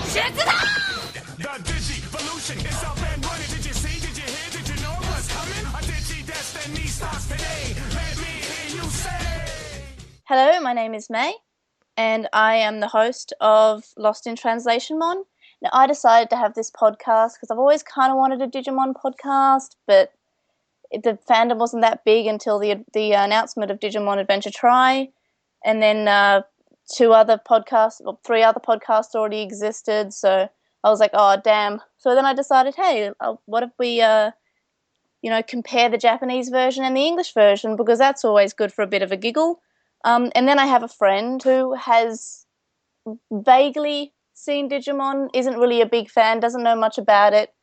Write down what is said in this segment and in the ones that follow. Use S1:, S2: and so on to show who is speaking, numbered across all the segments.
S1: The Digivolution is up and running. Did you see? Did you hear? Did you know what's coming? A Digi Destiny starts today. Let me hear you say.
S2: Hello, my name is May, and I am the host of Lost in Translationmon. Now, I decided to have this podcast because I've always kind of wanted a Digimon podcast, but the fandom wasn't that big until the announcement of Digimon Adventure Try, and then three other podcasts already existed, so I was like, oh, damn. So then I decided, hey, what if we, compare the Japanese version and the English version, because that's always good for a bit of a giggle. And then I have a friend who has vaguely seen Digimon, isn't really a big fan, doesn't know much about it,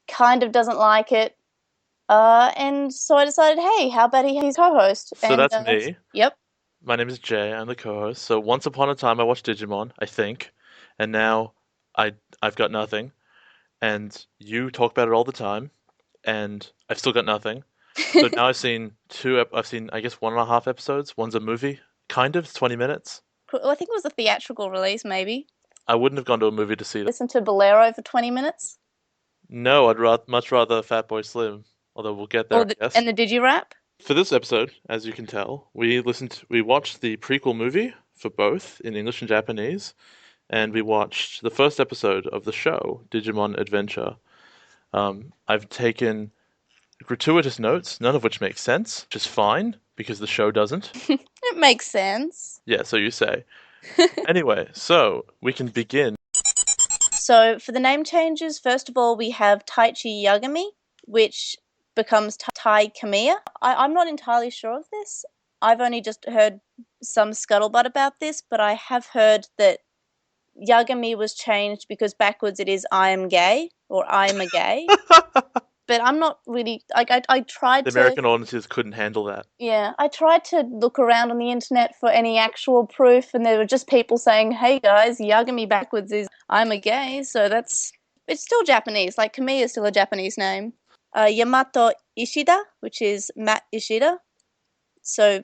S2: kind of doesn't like it. And so I decided, hey, how about he's co-host?
S3: So
S2: and,
S3: that's me.
S2: Yep.
S3: My name is Jay. I'm the co-host. So once upon a time, I watched Digimon, I think, and now I've got nothing. And you talk about it all the time, and I've still got nothing. So now I've seen I guess 1.5 episodes. One's a movie, kind of. It's 20 minutes.
S2: Well, I think it was a theatrical release, maybe.
S3: I wouldn't have gone to a movie to see that.
S2: Listen to Bolero for 20 minutes.
S3: No, I'd much rather Fatboy Slim. Although we'll get there, I guess.
S2: And the Digirap?
S3: For this episode, as you can tell, we watched the prequel movie for both in English and Japanese, and we watched the first episode of the show, Digimon Adventure. I've taken gratuitous notes, none of which make sense, which is fine, because the show doesn't.
S2: It makes sense.
S3: Yeah, so you say. Anyway, so we can begin.
S2: So for the name changes, first of all, we have Taichi Yagami, which becomes Tai Kamiya. I'm not entirely sure of this. I've only just heard some scuttlebutt about this, but I have heard that Yagami was changed because backwards it is I am gay, or I'm a gay. But I'm not really, I tried
S3: The American audiences couldn't handle that. Yeah,
S2: I tried to look around on the internet for any actual proof, and there were just people saying, hey guys, Yagami backwards is I'm a gay, so it's still Japanese, like Kamiya is still a Japanese name. Yamato Ishida, which is Matt Ishida. So,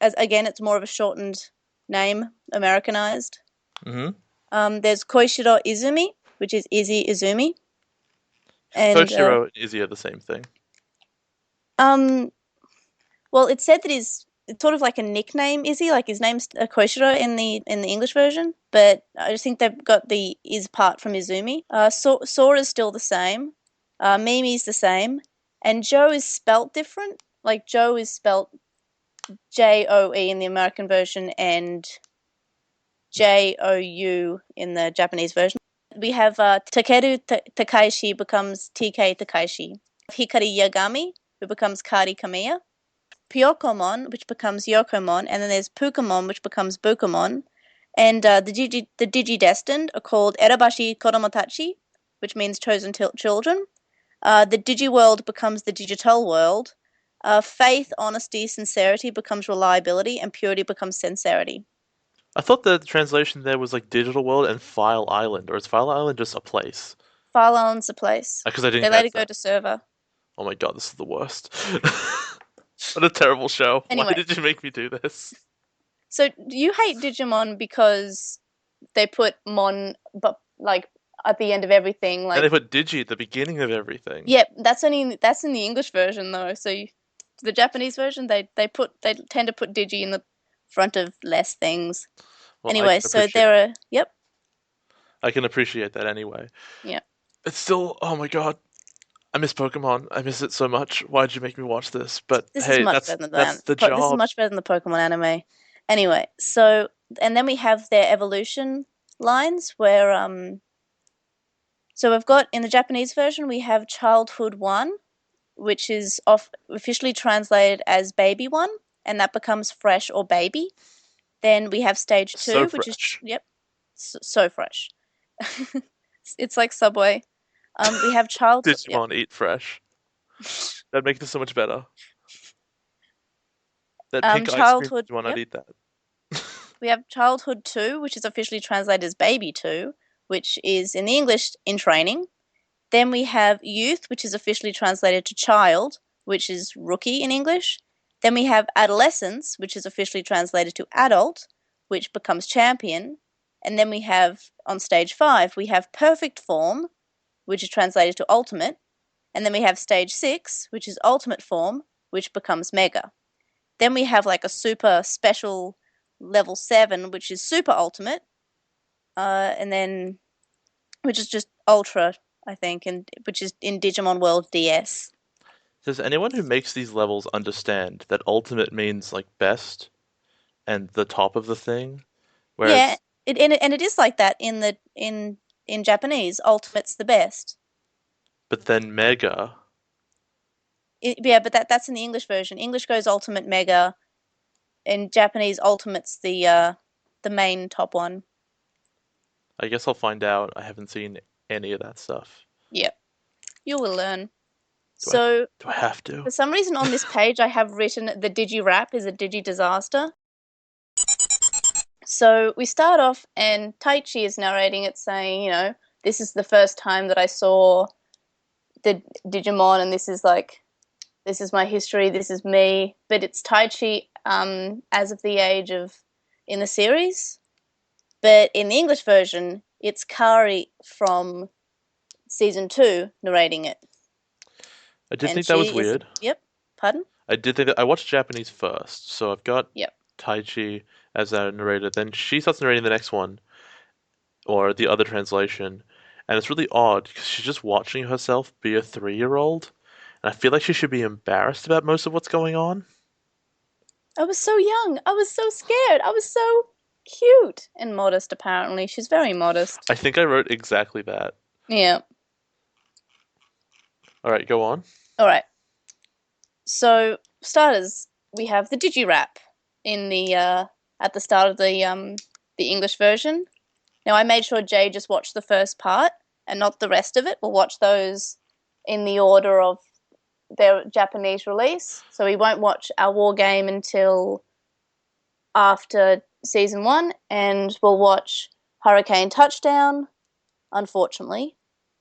S2: it's more of a shortened name, Americanized.
S3: Mm-hmm.
S2: There's Koishiro Izumi, which is Izzy Izumi. And
S3: Koshiro and Izzy are the same thing.
S2: Well, it said that it's sort of like a nickname, Izzy, like his name's Koshiro in the English version, but I just think they've got the Iz part from Izumi. Sora's still the same. Mimi's the same, and Joe is spelt different. Like Joe is spelt Joe in the American version and Jou in the Japanese version. We have Takeru Takaishi becomes TK Takaishi. Hikari Yagami, who becomes Kari Kamiya. Pyokomon, which becomes Yokomon, and then there's Pukamon, which becomes Bukamon. And the Digi-Destined are called Erabashi Kodomotachi, which means chosen children. The Digiworld becomes the Digital World. Faith, honesty, sincerity becomes reliability, and purity becomes sincerity.
S3: I thought the translation there was like Digital World and File Island, or is File Island just a place?
S2: File Island's a place.
S3: Because I didn't.
S2: They later go to server.
S3: Oh my god, this is the worst. What a terrible show.
S2: Anyway.
S3: Why did you make me do this?
S2: So, do you hate Digimon because they put Mon, but like at the end of everything, like
S3: and they put Digi at the beginning of everything.
S2: Yep, that's in the English version though. So the Japanese version, they tend to put Digi in the front of less things.
S3: Well,
S2: anyway, so there are yep.
S3: I can appreciate that anyway.
S2: Yeah.
S3: It's still, oh my god, I miss Pokemon. I miss it so much. Why did you make me watch this? But
S2: this
S3: hey,
S2: is much
S3: that's
S2: better than
S3: the job.
S2: This is much better than the Pokemon anime. Anyway, so and then we have their evolution lines where so we've got in the Japanese version we have Childhood 1, which is officially translated as Baby 1, and that becomes Fresh or Baby. Then we have Stage 2,
S3: so
S2: which
S3: fresh.
S2: is so fresh. It's like Subway. We have Childhood.
S3: Digimon eat fresh. That'd make this so much better. That pink
S2: Childhood,
S3: ice cream Digimon, I'd eat that.
S2: We have Childhood 2, which is officially translated as Baby 2, which is in the English in training. Then we have Youth, which is officially translated to Child, which is Rookie in English. Then we have Adolescence, which is officially translated to Adult, which becomes Champion. And then we have, on stage 5, we have perfect form, which is translated to ultimate. And then we have stage 6, which is ultimate form, which becomes mega. Then we have like a super special level 7, which is super ultimate. And then, which is just ultra, I think, and which is in Digimon World DS.
S3: Does anyone who makes these levels understand that ultimate means like best and the top of the thing?
S2: Yeah,
S3: Whereas,
S2: it is like that in Japanese. Ultimate's the best.
S3: but then mega,
S2: Yeah, but that's in the English version. English goes ultimate mega. In Japanese, ultimate's the main top one.
S3: I guess I'll find out. I haven't seen any of that stuff.
S2: Yep, you will learn.
S3: Do I
S2: So
S3: do I have to?
S2: for some reason on this page I have written the Digi-Rap is a Digi-disaster. So we start off and Taichi is narrating it saying, you know, this is the first time that I saw the Digimon and this is my history, this is me. But it's Taichi as of the age of in the series. But in the English version, it's Kari from season 2 narrating it.
S3: I did
S2: And
S3: think that was
S2: she is,
S3: weird.
S2: yep, pardon?
S3: I did think that I watched Japanese first, so I've got
S2: Yep.
S3: Taichi as our narrator. Then she starts narrating the next one, or the other translation, and it's really odd because she's just watching herself be a 3-year-old, and I feel like she should be embarrassed about most of what's going on.
S2: I was so young. I was so scared. I was so cute and modest, apparently. She's very modest.
S3: I think I wrote exactly that.
S2: Yeah.
S3: All right, go on.
S2: All right. So, starters, we have the Digi-Rap in the at the start of the English version. Now, I made sure Jay just watched the first part and not the rest of it. We'll watch those in the order of their Japanese release. So we won't watch our war game until after season 1, and we'll watch Hurricane Touchdown, unfortunately,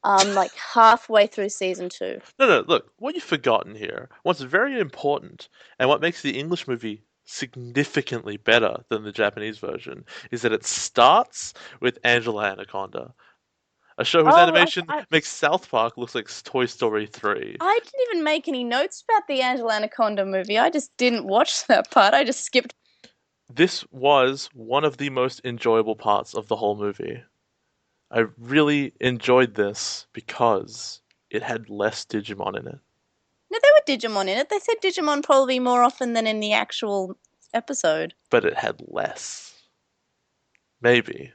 S2: like halfway through season 2.
S3: No, look, what you've forgotten here, what's very important, and what makes the English movie significantly better than the Japanese version, is that it starts with Angela Anaconda, a show whose
S2: Oh,
S3: animation makes South Park look like Toy Story 3.
S2: I didn't even make any notes about the Angela Anaconda movie. I just didn't watch that part. I just skipped.
S3: This was one of the most enjoyable parts of the whole movie. I really enjoyed this because it had less Digimon in it.
S2: No, there were Digimon in it. They said Digimon probably more often than in the actual episode.
S3: But it had less. Maybe.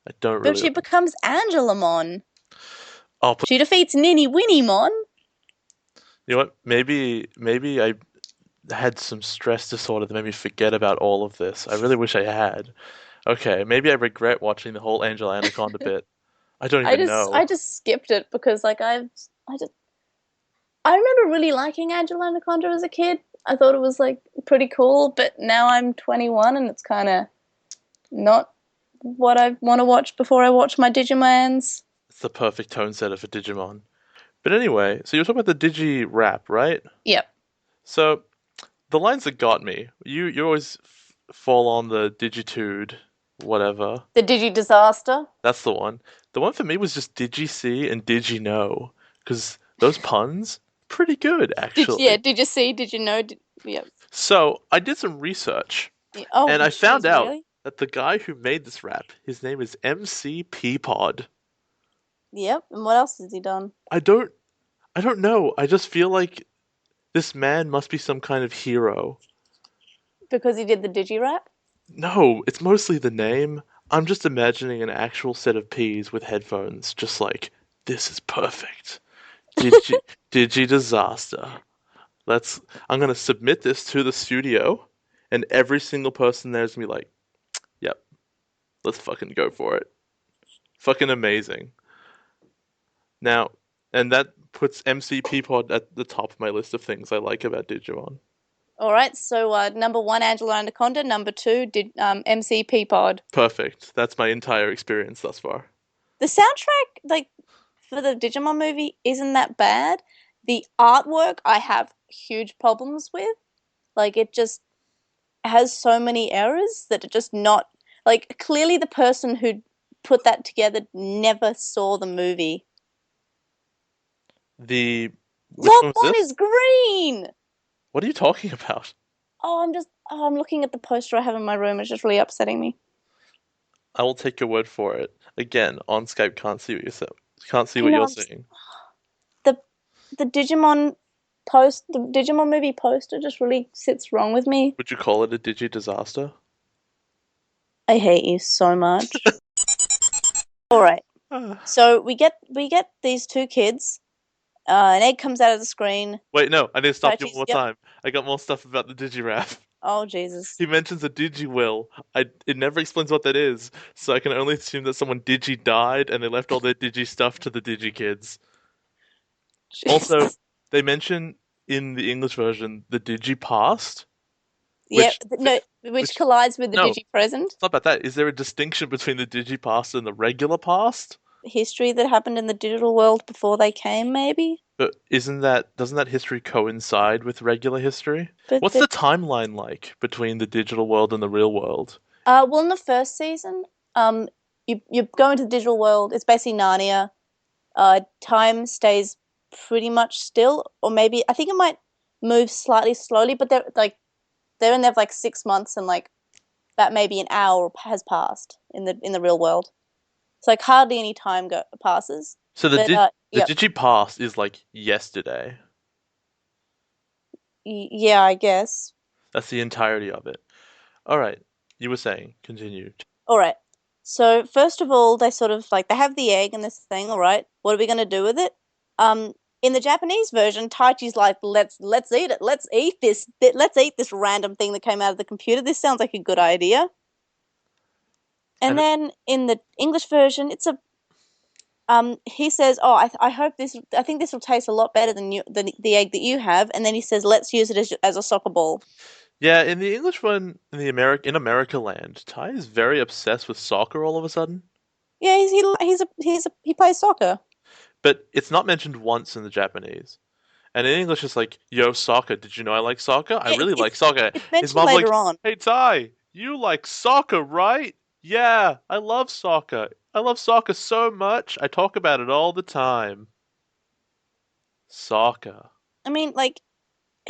S3: I don't
S2: But
S3: really.
S2: she becomes Angelamon.
S3: Oh,
S2: She defeats Ninny Winnymon.
S3: you know what? Maybe I had some stress disorder that made me forget about all of this. I really wish I had. Okay, maybe I regret watching the whole Angela Anaconda bit. I don't even know.
S2: I just skipped it because like I remember really liking Angela Anaconda as a kid. I thought it was like pretty cool, but now I'm 21 and it's kind of not what I want to watch before I watch my Digimons.
S3: It's the perfect tone setter for Digimon. But anyway, so you're talking about the Digi-Rap, right?
S2: Yep.
S3: So the lines that got me, you always fall on the Digitude, whatever.
S2: The Digi-Disaster.
S3: That's the one. The one for me was just Digi-See and Digi-Know, because those puns, pretty good, actually.
S2: Did you see? Did you know? Yep.
S3: So I did some research,
S2: Yeah. Oh,
S3: and I found
S2: geez,
S3: out
S2: really?
S3: that the guy who made this rap, his name is MC Peapod.
S2: Yep. And what else has he done?
S3: I don't know. I just feel like this man must be some kind of hero.
S2: Because he did the Digi-Rap?
S3: No, it's mostly the name. I'm just imagining an actual set of peas with headphones, just like, this is perfect. Digi disaster. I'm gonna submit this to the studio, and every single person there's gonna be like, yep, let's fucking go for it. Fucking amazing. Now, and that puts MC Peapod at the top of my list of things I like about Digimon.
S2: All right. So number 1, Angela Anaconda. Number 2, MC Peapod.
S3: Perfect. That's my entire experience thus far.
S2: The soundtrack, like for the Digimon movie, isn't that bad. The artwork I have huge problems with. Like it just has so many errors that are just not Like, clearly the person who put that together never saw the movie.
S3: Which one was
S2: Lopmon
S3: this?
S2: is green!
S3: What are you talking about?
S2: I'm looking at the poster I have in my room. It's just really upsetting me.
S3: I will take your word for it. Again, on Skype, can't see
S2: I
S3: what
S2: know,
S3: you're seeing.
S2: the Digimon the Digimon movie poster just really sits wrong with me.
S3: Would you call it a digi disaster?
S2: I hate you so much. All right. So we get these two kids. An egg comes out of the screen.
S3: Wait, no, I need to stop you one
S2: Taichi's,
S3: more
S2: yep.
S3: time. I got more stuff about the Digiraf.
S2: Oh Jesus.
S3: He mentions a Digiwill. It never explains what that is, so I can only assume that someone Digi died and they left all their Digi stuff to the Digi kids. Also, they mention in the English version the Digi past,
S2: Yep.
S3: which
S2: No, which
S3: which
S2: collides with the
S3: no,
S2: Digi present.
S3: it's not about that. Is there a distinction between the Digi past and the regular past?
S2: History that happened in the digital world before they came, maybe.
S3: But doesn't that history coincide with regular history?
S2: But
S3: What's the timeline like between the digital world and the real world?
S2: well, in the first season, you go into the digital world. It's basically Narnia. Time stays pretty much still, or maybe I think it might move slightly slowly. But they're in there for like 6 months, and like that maybe an hour has passed in the real world. So like hardly any time passes.
S3: So
S2: But
S3: the
S2: yep,
S3: Digi past is like yesterday.
S2: yeah, I guess.
S3: That's the entirety of it. All right, you were saying, continue.
S2: All right. So first of all, they sort of like they have the egg and this thing. All right, what are we gonna do with it? In the Japanese version, Taichi's like, let's eat it. Let's eat this. Let's eat this random thing that came out of the computer. This sounds like a good idea. And then in the English version, it's a he says, "Oh, I hope this. I think this will taste a lot better than the egg that you have." And then he says, "Let's use it as a soccer ball."
S3: Yeah, in the English one, in America land, Ty is very obsessed with soccer all of a sudden.
S2: Yeah, he plays soccer.
S3: But it's not mentioned once in the Japanese. And in English, it's like, yo, soccer. Did you know I like soccer? I
S2: Yeah,
S3: really like soccer.
S2: it's
S3: His
S2: mentioned
S3: mom's
S2: later
S3: like,
S2: on.
S3: hey, Ty, you like soccer, right? Yeah, I love soccer. I love soccer so much. I talk about it all the time. Soccer.
S2: I mean, like,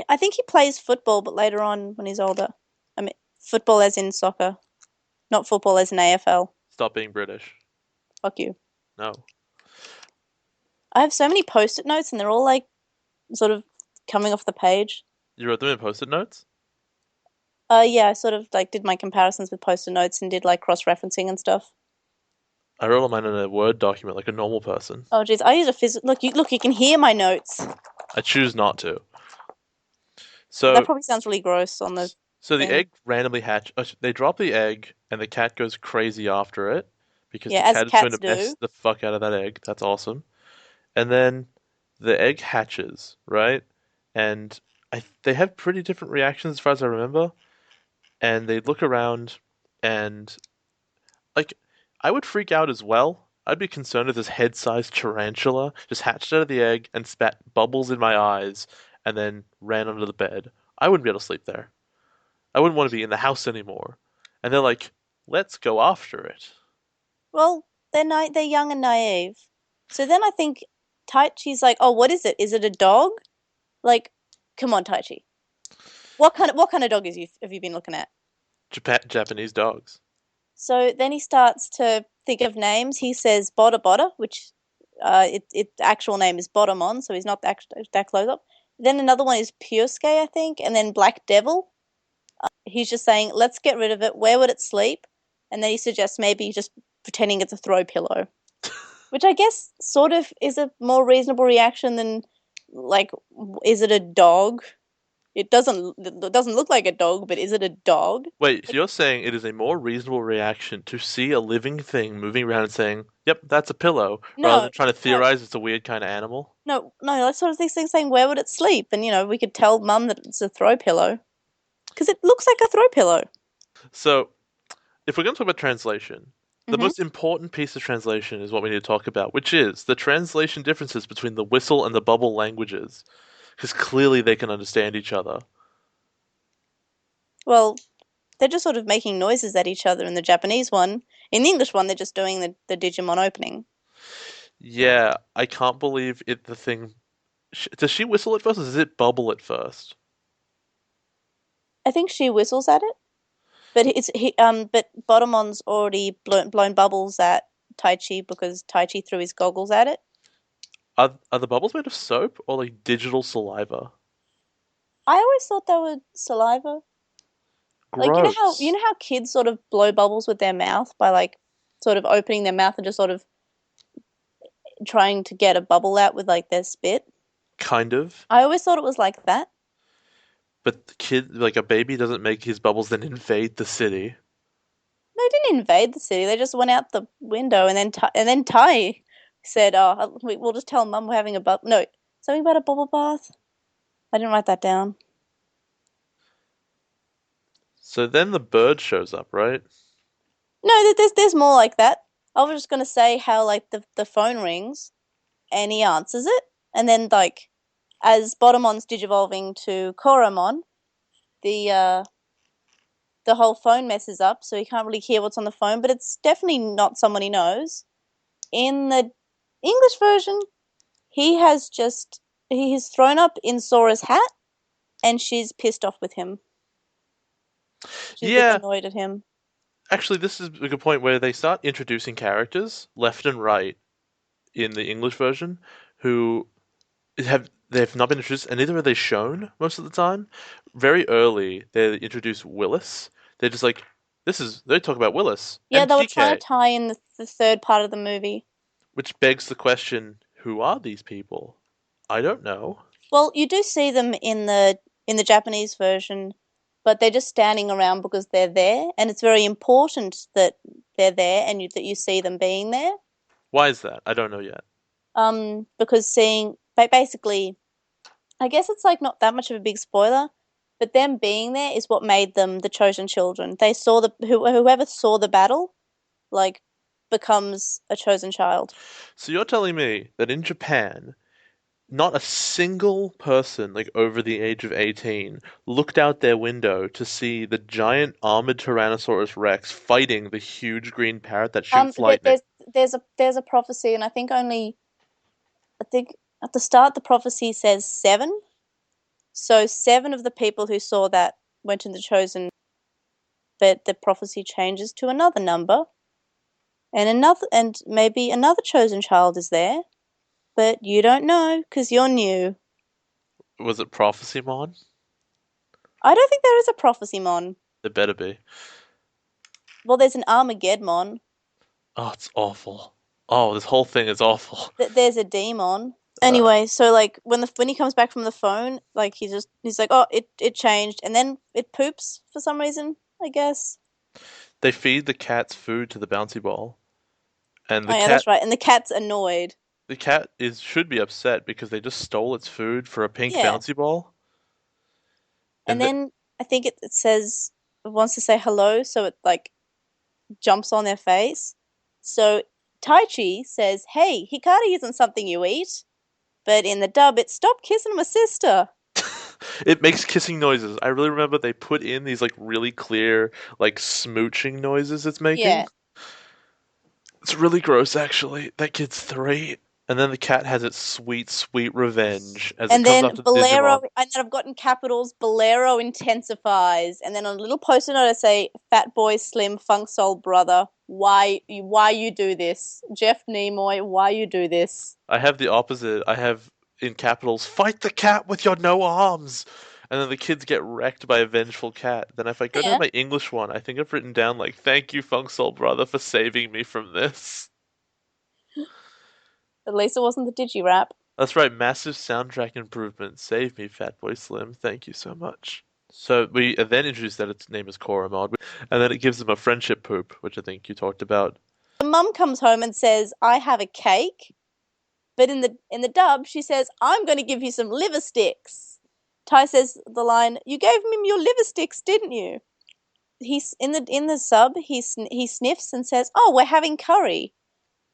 S2: I think he plays football, but later on when he's older. I mean, football as in soccer, not football as in AFL.
S3: Stop being British.
S2: Fuck you.
S3: No.
S2: I have so many post-it notes, and they're all like sort of coming off the page.
S3: You wrote them in post-it notes?
S2: Yeah, I sort of like did my comparisons with post-it notes and did like cross-referencing and stuff.
S3: I wrote all mine in a Word document like a normal person.
S2: Oh geez, I use a physical. Look, you can hear my notes.
S3: I choose not to.
S2: That probably sounds really gross on the
S3: So the
S2: thing.
S3: egg randomly hatch. They drop the egg, and the cat goes crazy after it because
S2: Yeah,
S3: the
S2: as
S3: cat is going
S2: cats
S3: to mess
S2: do.
S3: the fuck out of that egg. That's awesome. And then the egg hatches, right? And they have pretty different reactions as far as I remember. And they look around, and like I would freak out as well. I'd be concerned if this head-sized tarantula just hatched out of the egg and spat bubbles in my eyes and then ran under the bed. I wouldn't be able to sleep there. I wouldn't want to be in the house anymore. And they're like, let's go after it.
S2: Well, they're young and naive. So then I think Taichi's like, oh, what is it? Is it a dog? Like, come on, Taichi. What kind of dog have you been looking at?
S3: Japanese dogs.
S2: So then he starts to think of names. He says Boda Boda, which its actual name is Botamon, so he's not that close up. Then another one is Pursuke, I think, and then Black Devil. He's just saying, let's get rid of it. Where would it sleep? And then he suggests maybe just pretending it's a throw pillow, which I guess sort of is a more reasonable reaction than like, is it a dog? It doesn't look like a dog, but is it a dog?
S3: Wait, so you're saying it is a more reasonable reaction to see a living thing moving around and saying, yep, that's a pillow, rather than trying to theorize it's a weird kind of animal?
S2: No, that's sort of these things saying, where would it sleep? And, we could tell mum that it's a throw pillow. Because it looks like a throw pillow.
S3: So, if we're going to talk about translation, the
S2: Mhm.
S3: most important piece of translation is what we need to talk about, which is the translation differences between the whistle and the bubble languages. Because clearly they can understand each other.
S2: Well, they're just sort of making noises at each other in the Japanese one. In the English one, they're just doing the Digimon opening.
S3: Yeah, I can't believe it. The thing. Does she whistle at first, or does it bubble at first?
S2: I think she whistles at it, but but Botamon's already blown bubbles at Taichi because Taichi threw his goggles at it.
S3: Are the bubbles made of soap or like digital saliva?
S2: I always thought they were saliva. Like you
S3: Gross.
S2: know how kids sort of blow bubbles with their mouth by like sort of opening their mouth and just sort of trying to get a bubble out with like their spit.
S3: Kind of.
S2: I always thought it was like that.
S3: But the kid, like a baby, doesn't make his bubbles then invade the city.
S2: They didn't invade the city. They just went out the window, and then Tai said, "Oh, we'll just tell Mum we're having a bubble." No, something about a bubble bath. I didn't write that down.
S3: So then the bird shows up, right?
S2: No, there's more like that. I was just gonna say how like the phone rings, and he answers it, and then like as Botamon's digivolving to Koromon, the the whole phone messes up, so he can't really hear what's on the phone. But it's definitely not someone he knows. In the English version, he's thrown up in Sora's hat, and she's pissed off with him. She's a bit
S3: Yeah,
S2: annoyed at him.
S3: actually, this is a good point where they start introducing characters left and right in the English version who they've not been introduced, and neither are they shown most of the time. Very early, they introduce Willis. They're just like, they talk about Willis
S2: Yeah,
S3: and
S2: they were trying
S3: TK,
S2: to tie in the third part of the movie.
S3: which begs the question, who are these people? I don't know.
S2: Well, you do see them in the Japanese version, but they're just standing around because they're there, and it's very important that they're there and that you see them being there.
S3: Why is that? I don't know yet.
S2: Because basically, I guess it's like not that much of a big spoiler, but them being there is what made them the chosen children. They saw whoever saw the battle, like, becomes a chosen child.
S3: So you're telling me that in Japan, not a single person like over the age of 18 looked out their window to see the giant armored Tyrannosaurus Rex fighting the huge green parrot that shoots lightning.
S2: There's a prophecy, and I think at the start the prophecy says 7. So 7 of the people who saw that went in the chosen, but the prophecy changes to another number, and maybe another chosen child is there, but you don't know because you're new.
S3: Was it Prophecy-mon?
S2: I don't think there is a prophecy mon.
S3: There better be.
S2: Well, there's an Armageddon.
S3: Oh, it's awful. Oh, this whole thing is awful.
S2: There's a demon. Anyway, so like when he comes back from the phone, like he's like, oh, it changed, and then it poops for some reason, I guess.
S3: They feed the cats food to the bouncy ball, and
S2: Oh yeah, that's right. And the cat's annoyed.
S3: the cat is should be upset because they just stole its food for a pink
S2: Yeah.
S3: bouncy ball.
S2: And
S3: And
S2: then I think it says it wants to say hello, so it like jumps on their face. So Taichi says, "Hey, Hikari isn't something you eat." But in the dub, it's "Stop kissing my sister."
S3: it makes kissing noises. I really remember they put in these like really clear like smooching noises it's making.
S2: Yeah.
S3: It's really gross actually. That kid's 3. And then the cat has its sweet, sweet revenge as
S2: And
S3: it comes
S2: then
S3: up to
S2: Bolero,
S3: Digimon.
S2: and then I've got in capitals, Bolero intensifies. And then on a little post-it note, I say, "Fat boy, slim, funk soul brother, why you do this? Jeff Nimoy, why you do this?"
S3: I have the opposite. I have in capitals, fight the cat with your no arms! And then the kids get wrecked by a vengeful cat. Then if I go
S2: Yeah.
S3: to my English one, I think I've written down like, thank you, Funk Soul Brother, for saving me from this.
S2: At least it wasn't the Digi-Rap.
S3: That's right, massive soundtrack improvement. Save me, Fatboy Slim. Thank you so much. So we then introduce that its name is Koromon, and then it gives them a friendship poop, which I think you talked about.
S2: The mum comes home and says, "I have a cake." But in the dub, she says, "I'm going to give you some liver sticks." Tai says the line, "You gave him your liver sticks, didn't you?" He's in the sub. He sniffs and says, "Oh, we're having curry."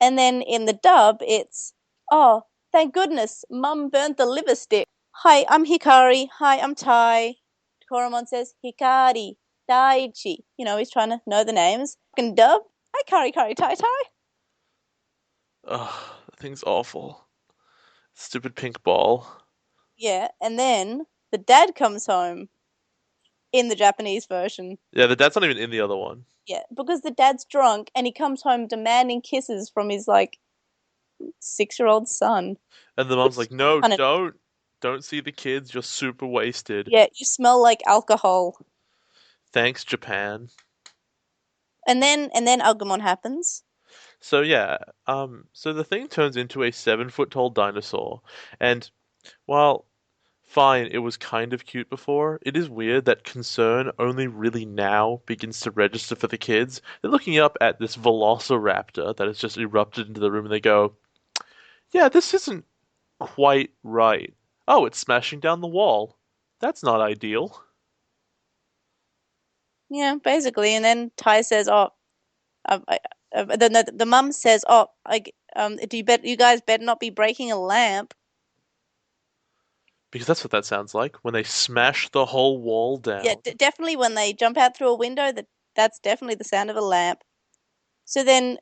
S2: And then in the dub, it's, "Oh, thank goodness, Mum burnt the liver stick." "Hi, I'm Hikari. Hi, I'm Tai." Koromon says, "Hikari, Daichi. You know, he's trying to know the names. Fucking dub. Hi, Kari Kari Tai Tai.
S3: Ugh, that thing's awful. Stupid pink ball.
S2: Yeah, and then the dad comes home in the Japanese version.
S3: Yeah, the dad's not even in the other one.
S2: Yeah, because the dad's drunk and he comes home demanding kisses from his, like, 6-year-old son.
S3: And the mom's like, no,
S2: Kinda-
S3: don't see the kids, you're super wasted.
S2: Yeah, you smell like alcohol.
S3: Thanks, Japan.
S2: And then Agumon happens.
S3: So yeah, so the thing turns into a 7 foot tall dinosaur, and while fine, it was kind of cute before, it is weird that concern only really now begins to register for the kids. They're looking up at this velociraptor that has just erupted into the room and they go, yeah, this isn't quite right. Oh, it's smashing down the wall. That's not ideal.
S2: Yeah, basically. And then Tai says, "Oh, the mum says, oh, you guys better not be breaking a lamp."
S3: Because that's what that sounds like when they smash the whole wall down.
S2: Yeah, definitely when they jump out through a window, that's definitely the sound of a lamp. So then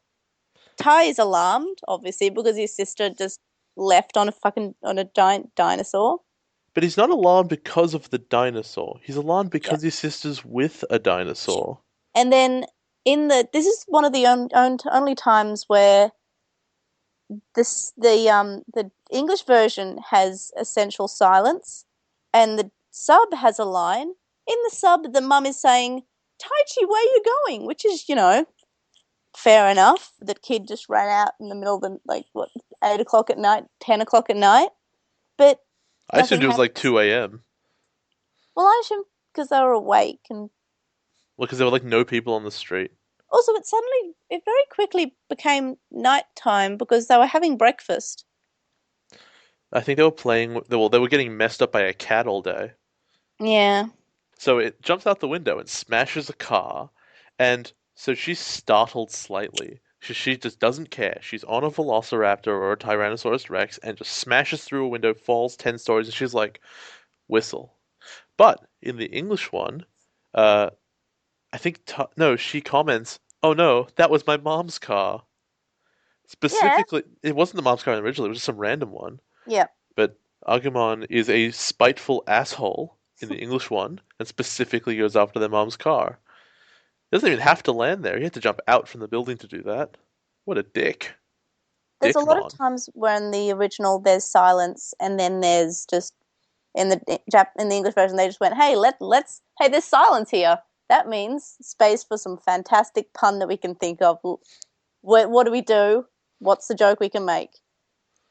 S2: Tai is alarmed, obviously, because his sister just left on a giant dinosaur.
S3: But he's not alarmed because of the dinosaur. He's alarmed because his sister's with a dinosaur.
S2: And then this is one of the only times where the English version has essential silence, and the sub has a line. In the sub, the mum is saying, "Taichi, where are you going?" Which is, you know, fair enough. The kid just ran out in the middle of the, 8 o'clock at night, 10 o'clock at night. But
S3: I assumed it was like 2 a.m.
S2: Well, I assume because they were awake, and
S3: Well, because there were like no people on the street.
S2: also it very quickly became nighttime because they were having breakfast.
S3: I think they were playing. Well, they were getting messed up by a cat all day.
S2: Yeah.
S3: So it jumps out the window and smashes a car, and so she's startled slightly. She just doesn't care. She's on a velociraptor or a Tyrannosaurus Rex and just smashes through a window, falls 10 stories, and she's like, whistle. But in the English one, I think no, she comments, "Oh no, that was my mom's car." Specifically, it wasn't the mom's car originally; it was just some random one.
S2: Yeah.
S3: But Agumon is a spiteful asshole in the English one, and specifically goes after their mom's car. He doesn't even have to land there; he had to jump out from the building to do that. What a dick!
S2: There's a lot of
S3: Dickmon.
S2: times where in the original there's silence, and then there's just in the English version they just went, "Hey, hey, there's silence here." That means space for some fantastic pun that we can think of. What do we do? What's the joke we can make?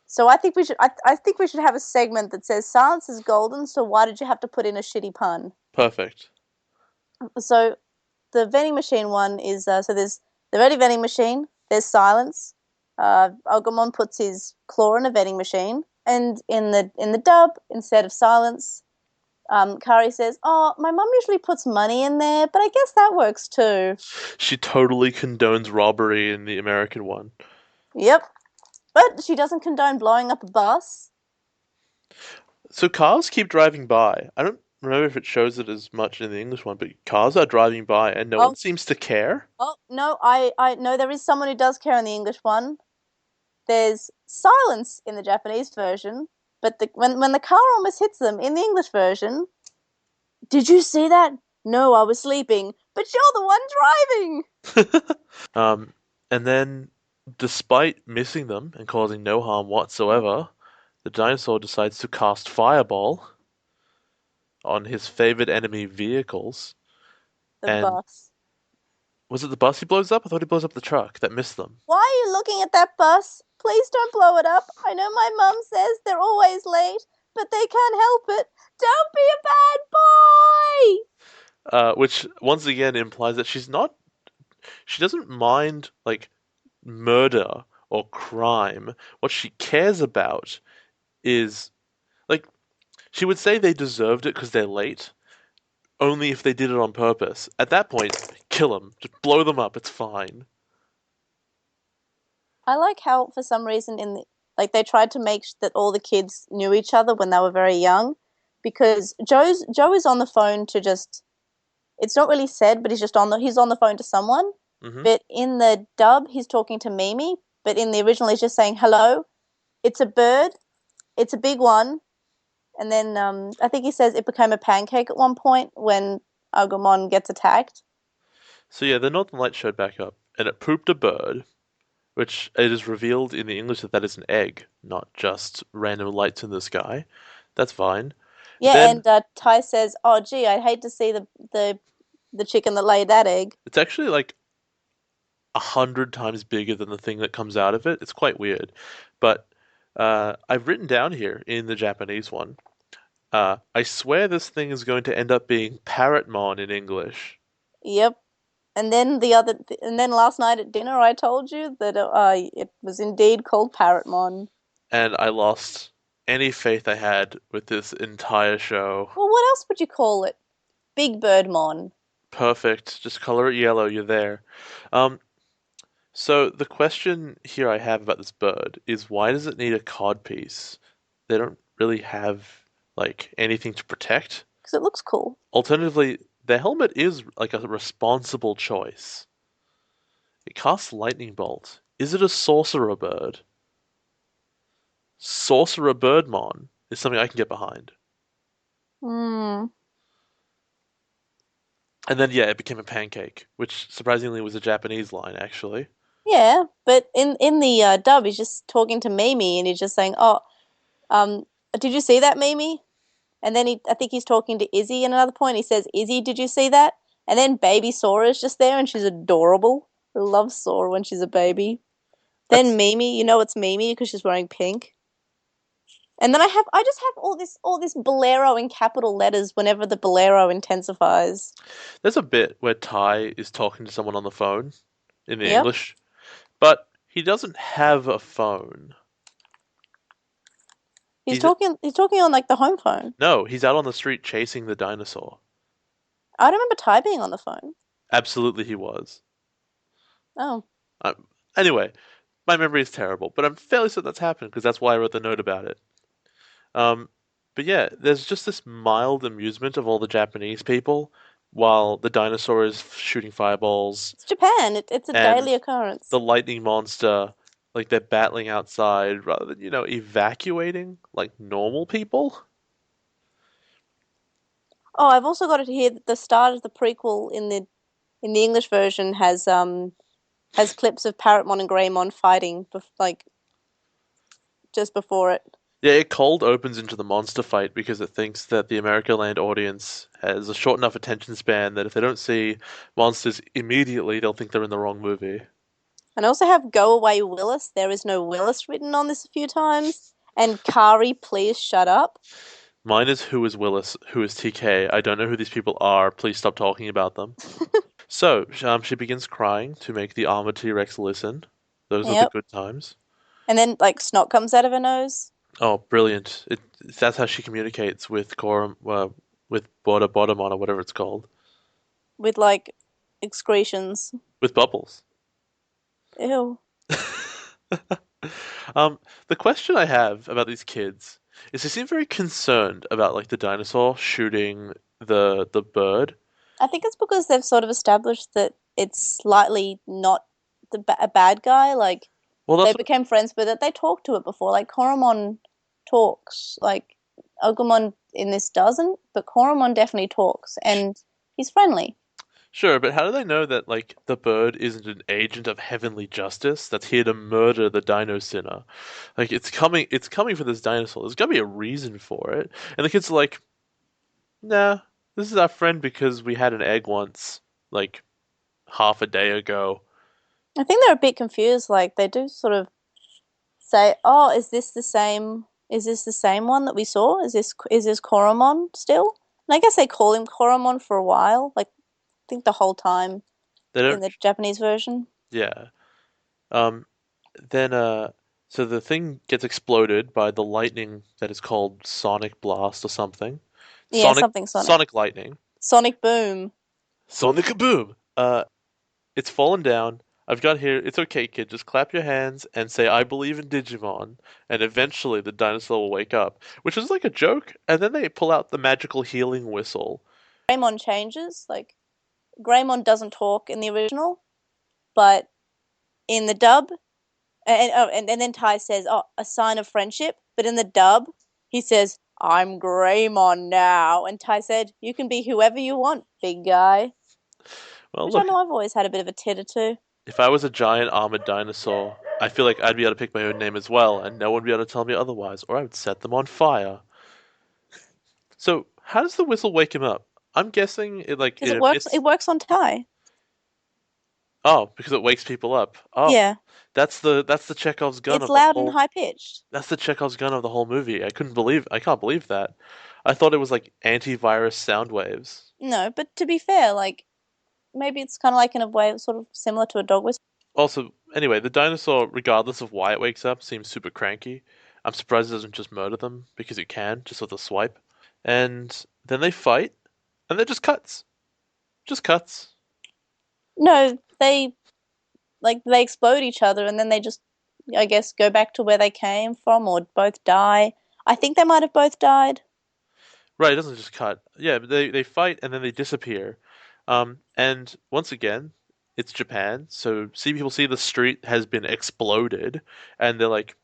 S2: So I think we should. I think we should have a segment that says silence is golden. So why did you have to put in a shitty pun?
S3: Perfect.
S2: So the vending machine one is so there's the ready vending machine. There's silence. Agumon puts his claw in a vending machine, and in the dub, instead of silence, Kari says, "Oh, my mum usually puts money in there, but I guess that works too."
S3: She totally condones robbery in the American one.
S2: Yep, but she doesn't condone blowing up a bus.
S3: So cars keep driving by. I don't remember if it shows it as much in the English one, but cars are driving by and no one seems to care.
S2: Oh no, I know there is someone who does care in the English one. There's silence in the Japanese version, but when the car almost hits them in the English version, did you see that? No, I was sleeping, but you're the one driving.
S3: And then, despite missing them and causing no harm whatsoever, the dinosaur decides to cast Fireball on his favorite enemy vehicles.
S2: The bus.
S3: Was it the bus he blows up? I thought he blows up the truck that missed them.
S2: Why are you looking at that bus? Please don't blow it up. I know my mum says they're always late, but they can't help it. Don't be a bad boy!
S3: Which once again implies that she doesn't mind like murder or crime. What she cares about is like she would say they deserved it because they're late, only if they did it on purpose. At that point, kill them. Just blow them up. It's fine.
S2: I like how, for some reason, they tried to make that all the kids knew each other when they were very young, because Joe is on the phone to just it's not really said, but he's on the phone to someone.
S3: Mm-hmm.
S2: But in the dub, he's talking to Mimi. But in the original, he's just saying, "Hello, it's a bird. It's a big one." And then I think he says it became a pancake at one point when Agumon gets attacked.
S3: So yeah, the Northern Light showed back up, and it pooped a bird, which it is revealed in the English that that is an egg, not just random lights in the sky. That's fine.
S2: Yeah,
S3: Then
S2: and Tai says, "Oh, gee, I'd hate to see the chicken that laid that egg."
S3: it's actually like 100 times bigger than the thing that comes out of it. It's quite weird. But I've written down here in the Japanese one, I swear this thing is going to end up being Parrotmon in English.
S2: Yep. And then last night at dinner, I told you that it was indeed called Parrotmon.
S3: And I lost any faith I had with this entire show.
S2: Well, what else would you call it? Big Birdmon.
S3: Perfect. Just color it yellow, you're there. Um, so the question here I have about this bird is why does it need a codpiece? They don't really have like anything to protect.
S2: Because it looks cool.
S3: Alternatively, the helmet is like a responsible choice. It casts lightning bolt. Is it a sorcerer bird? Sorcerer Birdmon is something I can get behind.
S2: Hmm.
S3: And then yeah, it became a pancake, which surprisingly was a Japanese line actually.
S2: Yeah, but in the dub, he's just talking to Mimi, and he's just saying, "Oh, um, did you see that, Mimi?" And then I think he's talking to Izzy at another point. He says, "Izzy, did you see that?" And then baby Sora's just there, and she's adorable. I love Sora when she's a baby.
S3: That's
S2: Then Mimi, it's Mimi because she's wearing pink. And then I just have all this bolero in capital letters whenever the bolero intensifies.
S3: there's a bit where Ty is talking to someone on the phone in the
S2: Yep.
S3: English, but he doesn't have a phone.
S2: He's
S3: He's
S2: talking on like the home phone.
S3: no, he's out on the street chasing the dinosaur.
S2: I don't remember Ty being on the phone.
S3: Absolutely, he was.
S2: Oh.
S3: Anyway, my memory is terrible, but I'm fairly certain that's happened because that's why I wrote the note about it. Um, but yeah, there's just this mild amusement of all the Japanese people while the dinosaur is shooting fireballs
S2: It's Japan. It's a
S3: and
S2: daily occurrence.
S3: the lightning monster, like they're battling outside rather than, evacuating like normal people.
S2: Oh, I've also got it here that the start of the prequel in the English version has clips of Parrotmon and Greymon fighting like just before it.
S3: Yeah, it cold opens into the monster fight because it thinks that the America Land audience has a short enough attention span that if they don't see monsters immediately, they'll think they're in the wrong movie.
S2: And I also have "Go Away, Willis." There is no Willis written on this a few times. And "Kari, please shut up."
S3: Mine is who is Willis, who is TK. I don't know who these people are. Please stop talking about them. So, she begins crying to make the armored T-Rex listen. Those are the
S2: Yep.
S3: good times.
S2: And then like snot comes out of her nose
S3: Oh, brilliant! That's how she communicates with with Bodamon or whatever it's called,
S2: with like excretions.
S3: with Bubbles.
S2: Ew.
S3: The question I have about these kids is they seem very concerned about like the dinosaur shooting the bird.
S2: I think it's because they've sort of established that it's slightly not a bad guy. Like
S3: Well,
S2: they
S3: that's
S2: became friends with it. They talked to it before. Like Koromon talks. Like Agumon in this doesn't, but Koromon definitely talks, and he's friendly.
S3: sure, but how do they know that like the bird isn't an agent of heavenly justice that's here to murder the Dino Sinner? Like it's coming for this dinosaur. There's gotta be a reason for it. And the kids are like, nah, this is our friend because we had an egg once, like half a day ago.
S2: I think they're a bit confused. Like they do sort of say, "Oh, is this the same? Is this the same one that we saw? Is this Koromon still?" And I guess they call him Koromon for a while. Like I think the whole time
S3: They
S2: in
S3: don't,
S2: the Japanese version.
S3: yeah. Um, then so the thing gets exploded by the lightning that is called Sonic Blast or something.
S2: Yeah,
S3: Sonic
S2: something Sonic.
S3: Sonic Lightning.
S2: Sonic Boom.
S3: Sonic Kaboom! It's fallen down. I've got here, it's okay, kid, just clap your hands and say, I believe in Digimon, and eventually the dinosaur will wake up. Which is like a joke, and then they pull out the magical healing whistle.
S2: Greymon changes. Like Greymon doesn't talk in the original, but in the dub, and then Ty says, "Oh, a sign of friendship," but in the dub, he says, "I'm Greymon now," and Ty said, "You can be whoever you want, big guy."
S3: Well,
S2: Which I
S3: look,
S2: know I've always had a bit of a titter to.
S3: if I was a giant armored dinosaur, I feel like I'd be able to pick my own name as well, and no one would be able to tell me otherwise, or I would set them on fire. So, how does the whistle wake him up? I'm guessing it like
S2: Because
S3: it
S2: it
S3: emits.
S2: works on Ty.
S3: Oh, because it wakes people up. Oh,
S2: Yeah.
S3: that's the Chekhov's gun
S2: It's
S3: of the
S2: loud and
S3: whole.
S2: high pitched.
S3: That's the Chekhov's gun of the whole movie. I can't believe that. I thought it was like antivirus sound waves.
S2: No, but to be fair, like maybe it's kind of like in a way sort of similar to a dog whistle.
S3: Also, anyway, the dinosaur, regardless of why it wakes up, seems super cranky. I'm surprised it doesn't just murder them because it can, just with a swipe. And then they fight, and then just cuts. Just cuts.
S2: No, they explode each other and then they just, I guess, go back to where they came from or both die. I think they might have both died.
S3: Right, it doesn't just cut. Yeah, but they fight and then they disappear. And once again, it's Japan, so people see the street has been exploded, and they're like,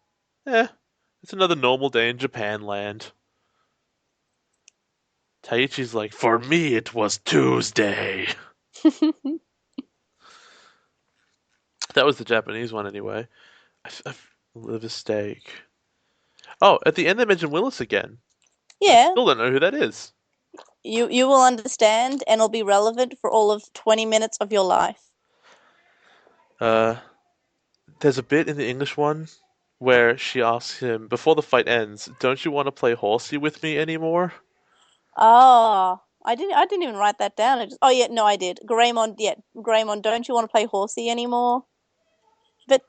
S3: eh, it's another normal day in Japan land. Taichi's like, for me it was Tuesday. That was the Japanese one anyway. Live a steak. Oh, at the end they mention Willis again. I
S2: Yeah,
S3: still don't know who that is.
S2: you will understand and it'll be relevant for all of 20 minutes of your life.
S3: Uh, there's a bit in the English one where she asks him before the fight ends, "Don't you want to play horsey with me anymore?"
S2: Oh, I didn't even write that down. Oh yeah, no, I did. Greymon, yeah, Greymon, don't you want to play horsey anymore? But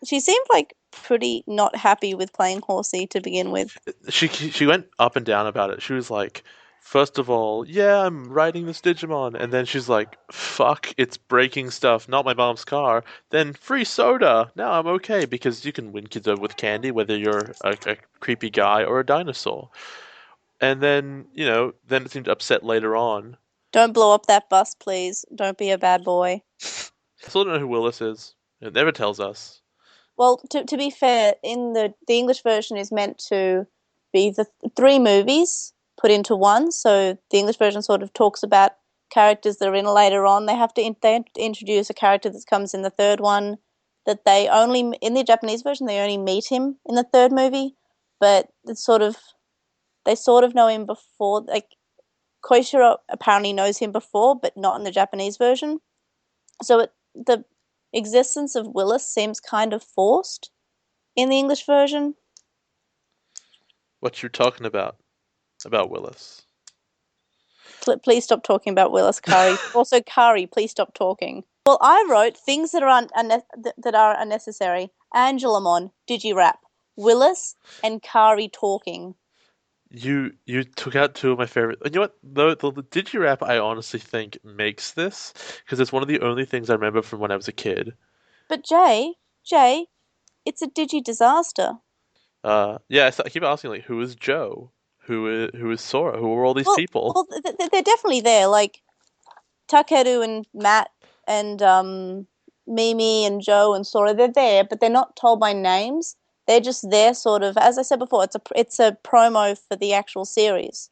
S2: she seemed like pretty not happy with playing horsey to begin with.
S3: She went up and down about it. She was like, first of all, yeah, I'm riding this Digimon, and then she's like, fuck, it's breaking stuff, not my mom's car. Then free soda. Now I'm okay because you can win kids over with candy, whether you're a creepy guy or a dinosaur. And then then it seemed upset later on.
S2: Don't blow up that bus, please. Don't be a bad boy.
S3: I still don't know who Willis is. It never tells us.
S2: Well, to be fair, in the English version is meant to be the three movies put into one. So the English version sort of talks about characters that are in later on. They introduce a character that comes in the third one that they only in the Japanese version they only meet him in the third movie, but it's sort of they sort of know him before. Like Koishiro apparently knows him before, but not in the Japanese version. So the existence of Willis seems kind of forced in the English version.
S3: What you're talking about Willis.
S2: Please stop talking about Willis, Kari. Also, Kari, please stop talking. Well, I wrote things that are that are unnecessary. Angelamon, Digirap, Willis, and Kari talking.
S3: You took out two of my favorite. And you know what? The Digirap I honestly think makes this because it's one of the only things I remember from when I was a kid.
S2: But Jay, it's a Digi disaster.
S3: Yeah, I keep asking like, who is Joe? Who is Sora? Who are all these people?
S2: Well, they're definitely there. Like Takeru and Matt and Mimi and Joe and Sora, they're there, but they're not told by names. They're just there, sort of. As I said before, it's a promo for the actual series.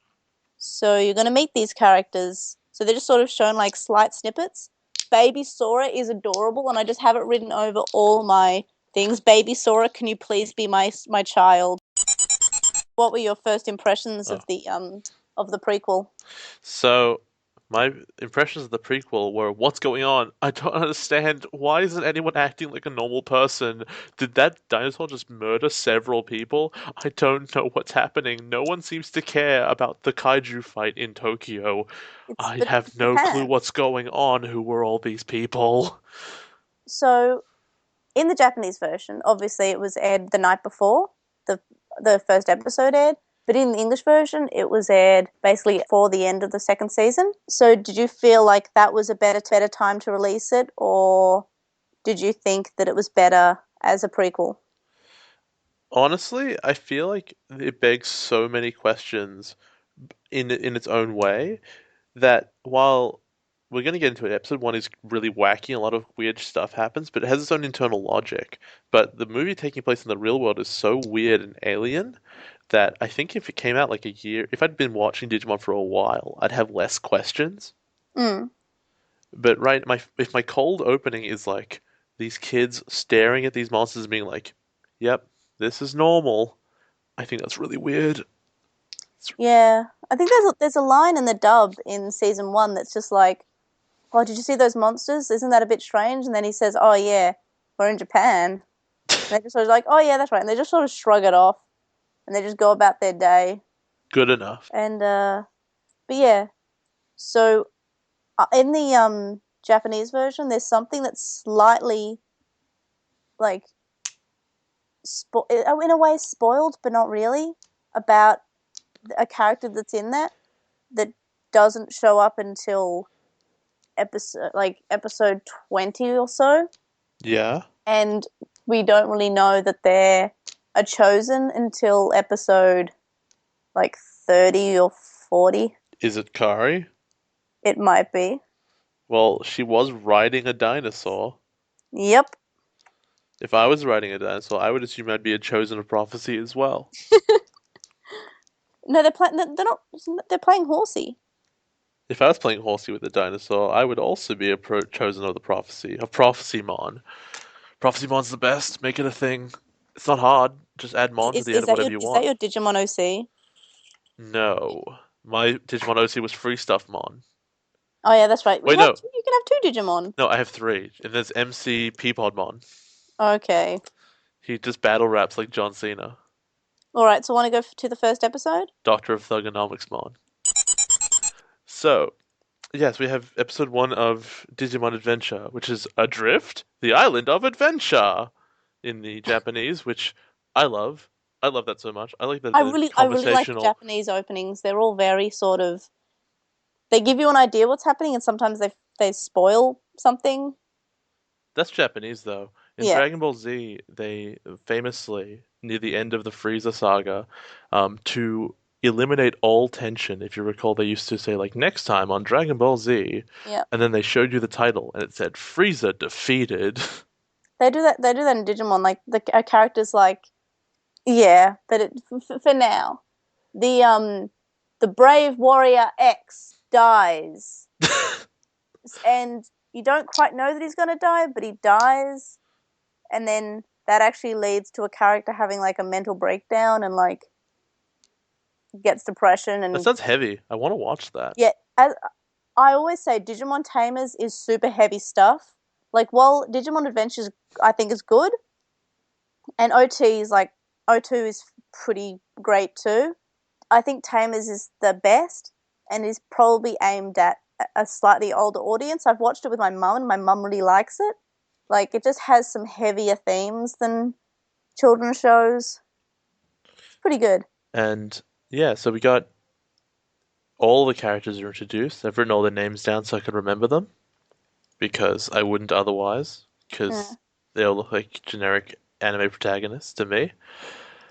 S2: So you're going to meet these characters. So they're just sort of shown like slight snippets. Baby Sora is adorable, and I just have it written over all my things. Baby Sora, can you please be my child? What were your first impressions
S3: Oh.
S2: of the prequel?
S3: So my impressions of the prequel were, what's going on? I don't understand. Why isn't anyone acting like a normal person? Did that dinosaur just murder several people? I don't know what's happening. No one seems to care about the kaiju fight in Tokyo. I
S2: But
S3: have
S2: it's
S3: no clue
S2: Japan.
S3: what's going on. Who were all these people?
S2: So in the Japanese version, obviously it was aired the night before the the first episode aired. But in the English version, it was aired basically for the end of the second season. So did you feel like that was a better time to release it, or did you think that it was better as a prequel?
S3: Honestly, I feel like it begs so many questions in its own way that while we're going to get into it. Episode 1 is really wacky. A lot of weird stuff happens, but it has its own internal logic. But the movie taking place in the real world is so weird and alien that I think if it came out like a year, if I'd been watching Digimon for a while, I'd have less questions.
S2: Mm.
S3: But if my cold opening is like these kids staring at these monsters and being like, "Yep, this is normal," I think that's really weird.
S2: Yeah, I think there's a line in the dub in season 1 that's just like, "Oh, did you see those monsters? Isn't that a bit strange?" And then he says, "Oh yeah, we're in Japan." And they just sort of like, "Oh yeah, that's right," and they just sort of shrug it off, and they just go about their day.
S3: Good enough.
S2: And but yeah, so in the Japanese version, there's something that's slightly like in a way spoiled, but not really, about a character that's in that doesn't show up until episode 20 or so,
S3: Yeah.
S2: and we don't really know that they're a chosen until episode like 30 or 40.
S3: Is it Kari?
S2: It might be.
S3: Well, she was riding a dinosaur.
S2: Yep.
S3: If I was riding a dinosaur, I would assume I'd be a chosen of prophecy as well.
S2: No, they're not. They're playing horsey.
S3: If I was playing horsey with a dinosaur, I would also be a chosen of the prophecy, of Prophecymon. Prophecymon's the best. Make it a thing. It's not hard. Just add mon to the end of whatever you
S2: Is that
S3: want.
S2: your Digimon OC?
S3: No. My Digimon OC was Free Stuff Mon.
S2: Oh yeah, that's right.
S3: Wait, no.
S2: You can have 2 Digimon.
S3: No, I have 3. And there's MC Peapod Mon.
S2: Okay.
S3: He just battle raps like John Cena.
S2: Alright, so want to go to the first episode?
S3: Doctor of Thugonomics Mon. So, yes, we have episode 1 of Digimon Adventure, which is Adrift, the Island of Adventure in the Japanese, which I love. I love that so much. I like that
S2: I really like the Japanese openings. They're all very sort of. They give you an idea what's happening, and sometimes they spoil something.
S3: That's Japanese, though. In
S2: Yeah.
S3: Dragon Ball Z, they famously, near the end of the Frieza saga, to eliminate all tension, if you recall, they used to say, like, next time on Dragon Ball Z,
S2: Yeah.
S3: and then they showed you the title, and it said, Frieza defeated.
S2: They do that in Digimon. Like, a character's like, yeah, but for now. The brave warrior X dies. And you don't quite know that he's going to die, but he dies. And then that actually leads to a character having, like, a mental breakdown and, like, gets depression. And
S3: That sounds heavy. I want to watch that.
S2: yeah, as I always say, Digimon Tamers is super heavy stuff. Like, while Digimon Adventures, I think, is good, and OT is, like, O2 is pretty great too, I think Tamers is the best and is probably aimed at a slightly older audience. I've watched it with my mum, and my mum really likes it. Like, it just has some heavier themes than children's shows. It's pretty good.
S3: And yeah, so we got all the characters are introduced. I've written all their names down so I can remember them because I wouldn't otherwise, because they all look like generic anime protagonists to me.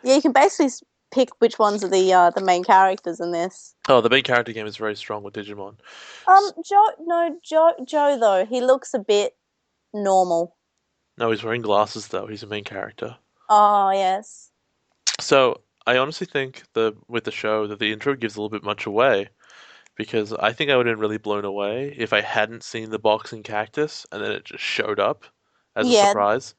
S2: Yeah, you can basically pick which ones are the main characters in this.
S3: Oh, the main character game is very strong with Digimon.
S2: Joe though, he looks a bit normal.
S3: No, he's wearing glasses though. He's a main character.
S2: Oh, yes.
S3: So I honestly think with the show that the intro gives a little bit much away, because I think I would have been really blown away if I hadn't seen the boxing cactus and then it just showed up as a surprise.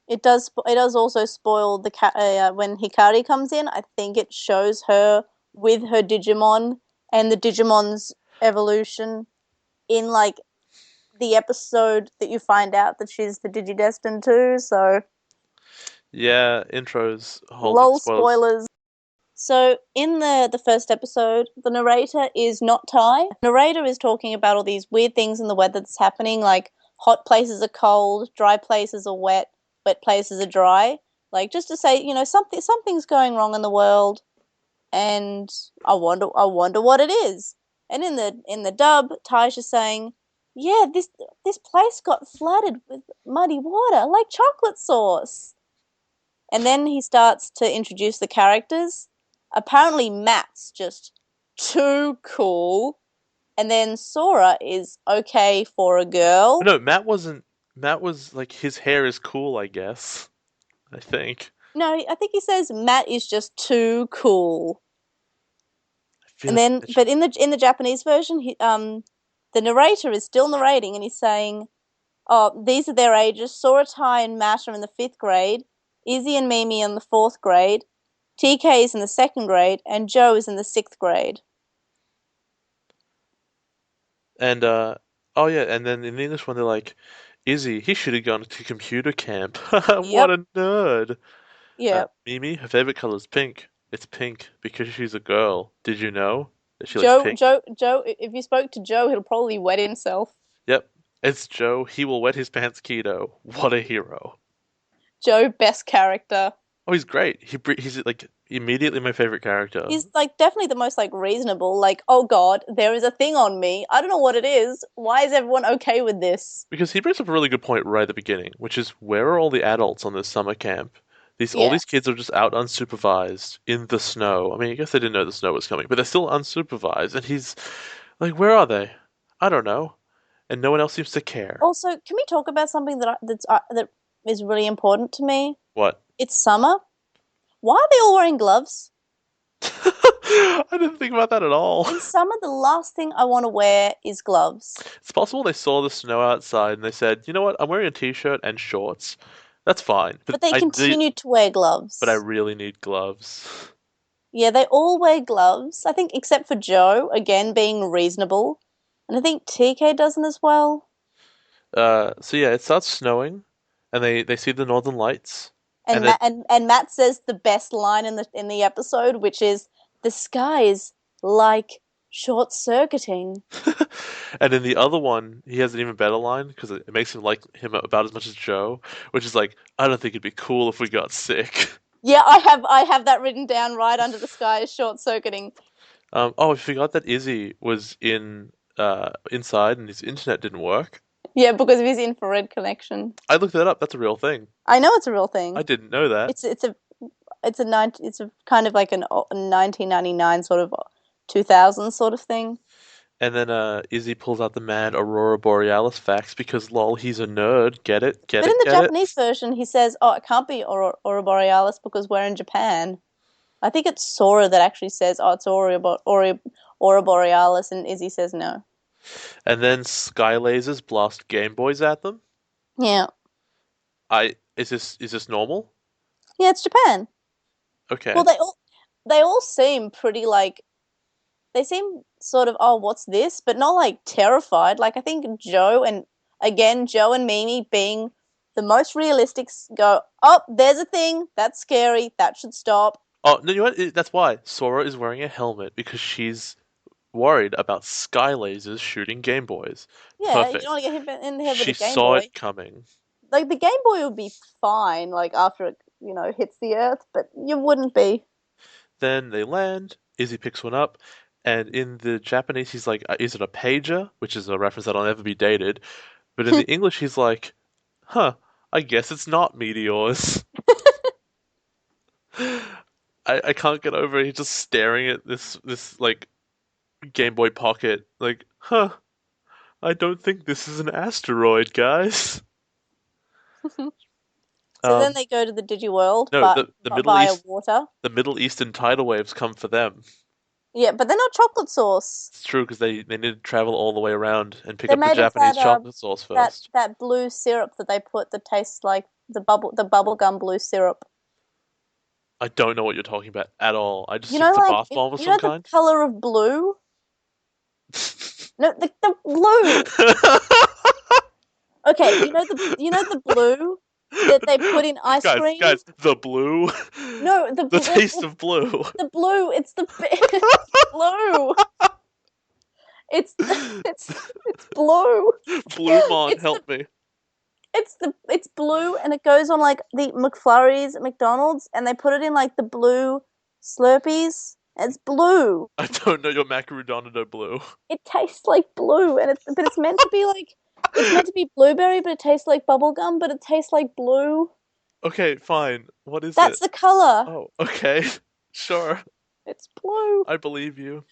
S2: It does also spoil when Hikari comes in. I think it shows her with her Digimon and the Digimon's evolution in, like, the episode that you find out that she's the Digidestined too, so...
S3: Yeah, intros hold
S2: LOL spoilers. So, in the first episode, the narrator is not Tai. The narrator is talking about all these weird things in the weather that's happening, like hot places are cold, dry places are wet places are dry. Like, just to say, something's going wrong in the world, and I wonder what it is. And in the dub, Tai's just saying, yeah, this place got flooded with muddy water, like chocolate sauce. And then he starts to introduce the characters. Apparently Matt's just too cool. And then Sora is okay for a girl.
S3: No, Matt wasn't. Matt was like his hair is cool, I guess. I think.
S2: No, I think he says Matt is just too cool.
S3: I feel
S2: And
S3: like
S2: then, but in the Japanese version, the narrator is still narrating, and he's saying, "Oh, these are their ages. Sora, Ty, and Matt are in the 5th grade. Izzy and Mimi in the 4th grade. TK is in the 2nd grade, and Joe is in the 6th grade."
S3: And oh yeah, and then in the English one they're like, Izzy, he should have gone to computer camp. What
S2: Yep,
S3: a nerd.
S2: yep.
S3: Mimi, her favorite color is pink. It's pink because she's a girl. Did you know that she likes pink?
S2: Joe. If you spoke to Joe, he'll probably wet himself.
S3: Yep, it's Joe. He will wet his pants keto. What a hero.
S2: Joe, best character.
S3: Oh, he's great. He's like immediately my favorite character
S2: He's like definitely the most like reasonable. Like, oh God, there is a thing on me. I don't know what it is. Why is everyone okay with this?
S3: because he brings up a really good point right at the beginning, which is where are all the adults on this summer camp? All
S2: Yeah.
S3: these kids are just out unsupervised in the snow. I mean, I guess they didn't know the snow was coming, but they're still unsupervised, and he's like, where are they? I don't know. And no one else seems to care.
S2: Also, can we talk about something that is really important to me?
S3: What?
S2: It's summer. Why are they all wearing gloves?
S3: I didn't think about that at all.
S2: In summer, the last thing I want to wear is gloves.
S3: It's possible they saw the snow outside and they said, you know what, I'm wearing a t-shirt and shorts. That's fine.
S2: But they continue to wear gloves.
S3: But I really need gloves.
S2: Yeah, they all wear gloves. I think except for Joe, again being reasonable. And I think TK doesn't as well.
S3: So yeah, it starts snowing, and they see the northern lights,
S2: And
S3: and then
S2: and Matt says the best line in the episode, which is the sky is like short circuiting.
S3: and in the other one, he has an even better line because it makes him like him about as much as Joe, which is like, I don't think it'd be cool if we got sick.
S2: Yeah, I have that written down right under the sky is short circuiting.
S3: Oh, I forgot that Izzy was inside and his internet didn't work.
S2: Yeah, because of his infrared connection.
S3: I looked that up. That's a real thing.
S2: I know it's a real
S3: I
S2: thing.
S3: didn't know that.
S2: It's a kind of like a 1999 sort of 2000 sort of thing.
S3: And then Izzy pulls out the mad Aurora Borealis facts because lol, he's a nerd. Get it? Get
S2: But
S3: it?
S2: in the
S3: Get it?
S2: Japanese version, he says, "Oh, it can't be Aurora Borealis because we're in Japan." I think it's Sora that actually says, "Oh, it's Aurora Borealis," and Izzy says no.
S3: And then sky lasers blast Game Boys at them.
S2: Yeah,
S3: Is this normal?
S2: yeah, it's Japan.
S3: Okay.
S2: Well, they all seem pretty like they seem sort of, oh, what's this? But not like terrified. Like I think Joe and Mimi being the most realistic go, "Oh, there's a thing. That's scary. That should stop."
S3: Oh, no, you know what? That's why Sora is wearing a helmet because she's worried about sky lasers shooting Game Boys.
S2: Yeah, you don't
S3: Perfect.
S2: want to get hit in the head with
S3: She
S2: a Game
S3: saw
S2: Boy.
S3: it coming.
S2: Like the Game Boy would be fine, like after it, hits the earth, but you wouldn't be.
S3: Then they land. Izzy picks one up, and in the Japanese, he's like, "Is it a pager?" Which is a reference that'll never be dated. But in the English, he's like, "Huh, I guess it's not meteors." I can't get over it. He's just staring at this like Game Boy Pocket, like, huh, I don't think this is an asteroid, guys.
S2: So then
S3: Um,
S2: they go to the Digiworld,
S3: no,
S2: but
S3: the Middle
S2: via
S3: East,
S2: water.
S3: the Middle Eastern tidal waves come for them.
S2: Yeah, but they're not chocolate sauce.
S3: It's true because they need to travel all the way around and pick
S2: They're
S3: up the
S2: made of
S3: Japanese chocolate sauce first.
S2: that blue syrup that they put that tastes like the bubble gum blue syrup.
S3: I don't know what you're talking about at all. I just
S2: You
S3: assume
S2: know,
S3: it's a
S2: like
S3: bath bomb of
S2: you
S3: some
S2: know the
S3: kind.
S2: color of blue. No, the blue. Okay, you know the blue that they put in ice
S3: Guys,
S2: cream.
S3: guys, the blue,
S2: No,
S3: the taste of blue.
S2: the blue. It's the blue. It's it's blue.
S3: Bluemon,
S2: It's the
S3: help me.
S2: it's blue, and it goes on like the McFlurries at McDonald's, and they put it in like the blue Slurpees. And it's blue.
S3: I don't know your macaroonado blue.
S2: It tastes like blue, and it's meant to be like it's meant to be blueberry, but it tastes like bubblegum, but it tastes like blue.
S3: Okay, fine. What is
S2: That's
S3: it?
S2: the color.
S3: Oh, okay. Sure.
S2: It's blue.
S3: I believe you.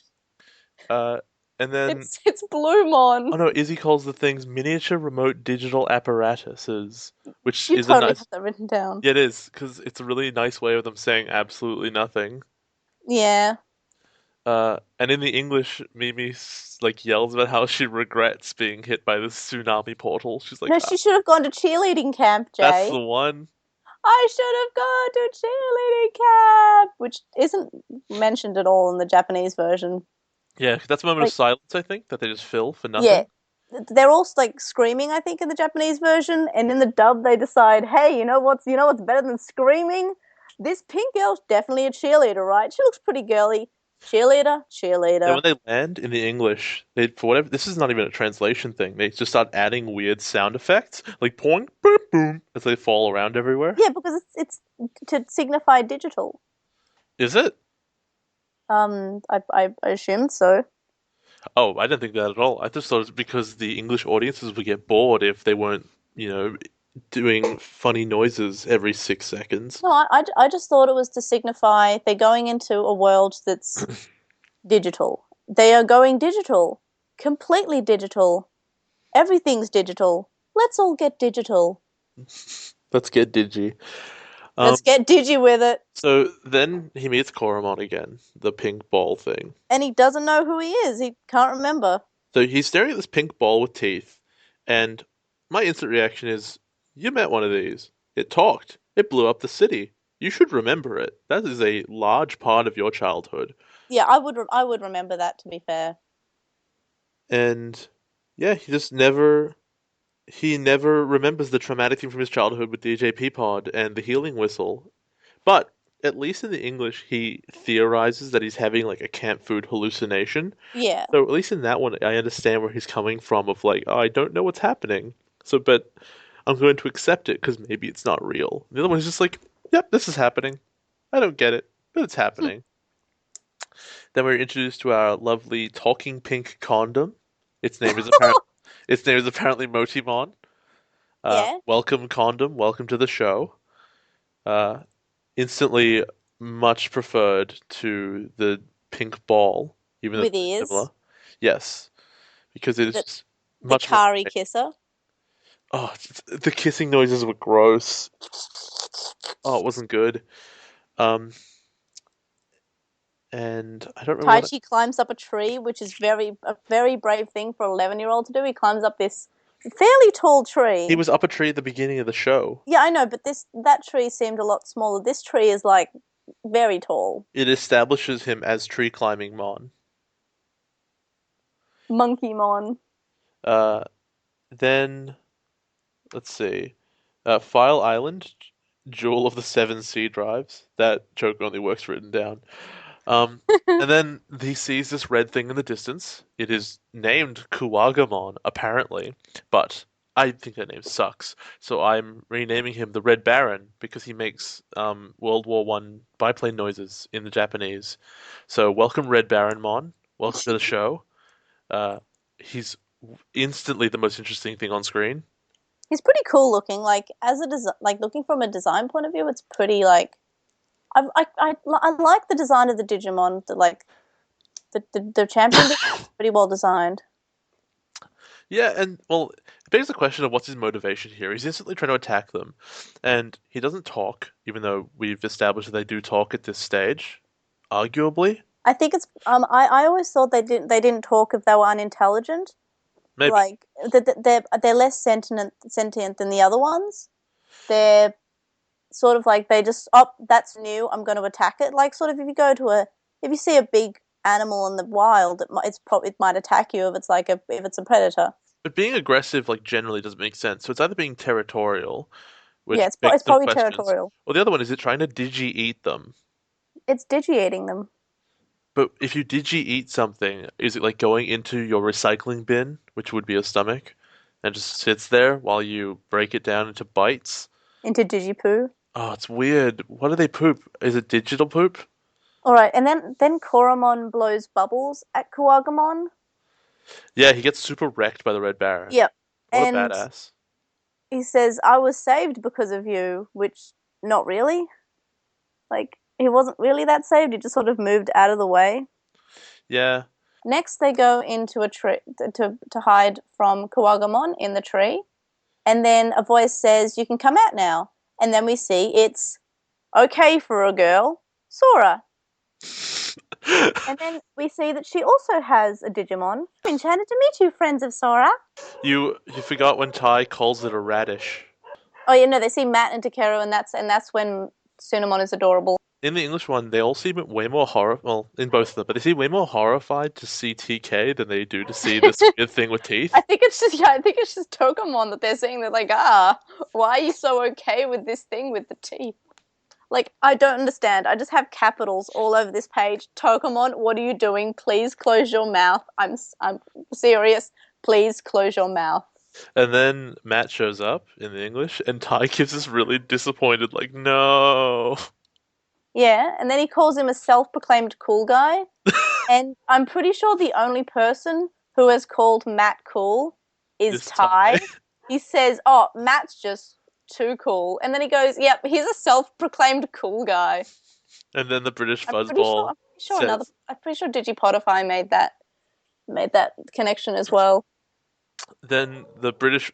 S3: Uh, And then,
S2: It's Bluemon.
S3: oh no, Izzy calls the things miniature remote digital apparatuses, which
S2: You
S3: is a
S2: totally
S3: nice.
S2: have that written down.
S3: Yeah, it is, because it's a really nice way of them saying absolutely nothing.
S2: Yeah.
S3: And in the English, Mimi like yells about how she regrets being hit by this tsunami portal. She's like,
S2: No,
S3: ah,
S2: she should have gone to cheerleading camp,
S3: "That's
S2: Jay.
S3: the one."
S2: I should have gone to cheerleading camp, which isn't mentioned at all in the Japanese version.
S3: Yeah, that's a moment of
S2: Like,
S3: silence, I think, that they just fill for
S2: yeah,
S3: nothing.
S2: they're all like screaming, I think, in the Japanese version, and in the dub they decide, hey, you know what's better than screaming? This pink girl's definitely a cheerleader, right? She looks pretty girly. Cheerleader,
S3: Then when
S2: cheerleader.
S3: they land in the English, they for whatever this is not even a translation thing. They just start adding weird sound effects, like poing, boom, boom, as they fall around everywhere.
S2: Yeah, because it's to signify digital.
S3: Is it?
S2: I assumed so.
S3: Oh, I didn't think that at all. I just thought it was because the English audiences would get bored if they weren't, doing funny noises every 6 seconds.
S2: No, I just thought it was to signify they're going into a world that's digital. They are going digital, completely digital. Everything's digital. Let's all get digital.
S3: Let's get digi. Um,
S2: Let's get digi with it.
S3: so then he meets Koromon again, the pink ball thing.
S2: And he doesn't know who he is. He can't remember.
S3: So he's staring at this pink ball with teeth, and my instant reaction is, you met one of these. It talked. It blew up the city. You should remember it. That is a large part of your childhood.
S2: Yeah, I would remember that, to be fair.
S3: And yeah, he never remembers the traumatic thing from his childhood with DJ Peapod and the healing whistle. But at least in the English, he theorizes that he's having like a camp food hallucination.
S2: Yeah.
S3: So at least in that one, I understand where he's coming from of like, oh, I don't know what's happening. So, but I'm going to accept it because maybe it's not real. The other one is just like, yep, this is happening. I don't get it, but it's happening. Then we're introduced to our lovely talking pink condom. Its name is apparently its name is apparently Motimon.
S2: Yeah.
S3: Welcome condom, welcome to the show. Uh, Instantly much preferred to the pink ball, even though
S2: With
S3: it's
S2: ears.
S3: similar. Yes, because it
S2: The
S3: is
S2: the
S3: much more.
S2: Kari kisser.
S3: Oh, the kissing noises were gross. Oh, it wasn't good. Um, and I don't remember
S2: Taichi climbs up a tree, which is a very brave thing for an 11-year-old to do. He climbs up this fairly tall
S3: he
S2: tree.
S3: was up a tree at the beginning of the show.
S2: Yeah, I know, but that tree seemed a lot smaller. This tree is like very tall.
S3: It establishes him as tree climbing Mon.
S2: Monkey Mon.
S3: Uh, then let's see, File Island, Jewel of the Seven Sea Drives. That joke only works written down. Um, and then he sees this red thing in the distance. It is named Kuwagamon, apparently, but I think that name sucks. So I'm renaming him the Red Baron because he makes World War One biplane noises in the Japanese. So welcome, Red Baron Mon. Welcome to the show. Uh, he's instantly the most interesting thing on screen.
S2: He's pretty cool looking. Like like looking from a design point of view, it's pretty like I like the design of the Digimon. The champion is pretty well designed.
S3: Yeah, and well, it begs the question of what's his motivation here. He's instantly trying to attack them, and he doesn't talk, even though we've established that they do talk at this stage, arguably.
S2: I think it's I always thought they didn't talk if they were unintelligent.
S3: Maybe.
S2: Like they're less sentient than the other ones. They're sort of like they just, oh, that's new, I'm going to attack it. Like sort of if you see a big animal in the wild, it might attack you if it's a predator.
S3: But being aggressive, like, generally doesn't make sense. So it's either being territorial,
S2: Yeah,
S3: which begs
S2: it's
S3: some
S2: probably
S3: questions,
S2: territorial.
S3: or the other one is it trying to digi-eat them?
S2: It's digiating them.
S3: But if you digi-eat something, is it like going into your recycling bin, which would be your stomach, and just sits there while you break it down into bites?
S2: Into digipoo.
S3: Oh, it's weird. What do they poop? Is it digital poop?
S2: All right, and then Koromon blows bubbles at Kuwagamon.
S3: Yeah, he gets super wrecked by the Red Baron.
S2: Yep,
S3: What a
S2: and
S3: badass.
S2: he says, "I was saved because of you," which not really. Like he wasn't really that saved. He just sort of moved out of the way.
S3: Yeah.
S2: Next, they go into a tree to hide from Kuwagamon in the tree. And then a voice says, "You can come out now." And then we see it's okay for a girl, Sora. And then we see that she also has a Digimon. I'm enchanted to meet you, friends of Sora.
S3: You forgot when Ty calls it a radish.
S2: Oh yeah, no, they see Matt and Takeru, and that's when Sunamon is adorable.
S3: In the English one, they all seem way more well, in both of them, but they seem way more horrified to see TK than they do to see this weird thing with teeth.
S2: I think it's just Togemon that they're seeing. They're like, why are you so okay with this thing with the teeth? Like, I don't understand. I just have capitals all over this page. Togemon, what are you doing? Please close your mouth. I'm serious. Please close your mouth.
S3: And then Matt shows up in the English, and Ty gives this really disappointed, like, no.
S2: Yeah, and then he calls him a self-proclaimed cool guy. And I'm pretty sure the only person who has called Matt cool is Ty. He says, "Oh, Matt's just too cool." And then he goes, "Yep, he's a self-proclaimed cool guy."
S3: And then the British fuzzball
S2: I'm pretty sure Digipodify made that connection as well.
S3: Then the British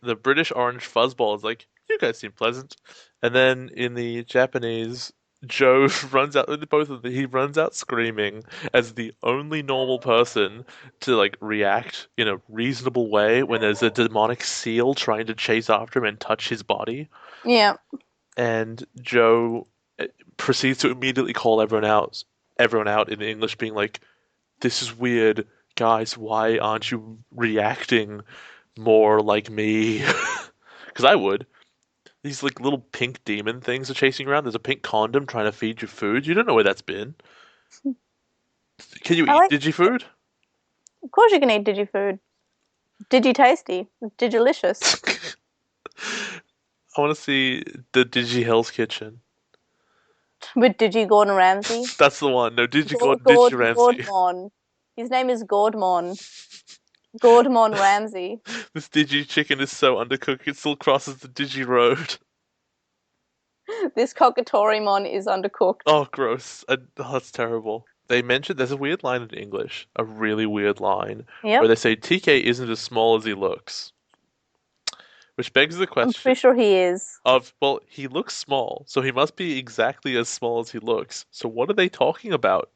S3: orange fuzzball is like, "You guys seem pleasant." And then in the Japanese, Joe runs out. He runs out screaming as the only normal person to like react in a reasonable way when there's a demonic seal trying to chase after him and touch his body.
S2: Yeah.
S3: And Joe proceeds to immediately call everyone out in English, being like, "This is weird, guys. Why aren't you reacting more like me?" Because I would. These like little pink demon things are chasing around. There's a pink condom trying to feed you food. You don't know where that's been. Can you eat Digifood?
S2: Of course you can eat Digifood. Digi-tasty. Digilicious.
S3: I want to see the Digi Hell's Kitchen.
S2: With Digi Gordon Ramsay.
S3: That's the one. No, Digi Ramsay.
S2: Gordmon. His name is Gordmon. Gordmon Ramsay.
S3: This Digi chicken is so undercooked it still crosses the Digi road.
S2: This Cockatorimon is undercooked.
S3: Oh, gross. That's terrible. They mentioned there's a weird line in English, a really weird line, where they say TK isn't as small as he looks. Which begs the question.
S2: I'm pretty sure he is.
S3: Well, he looks small, so he must be exactly as small as he looks. So what are they talking about?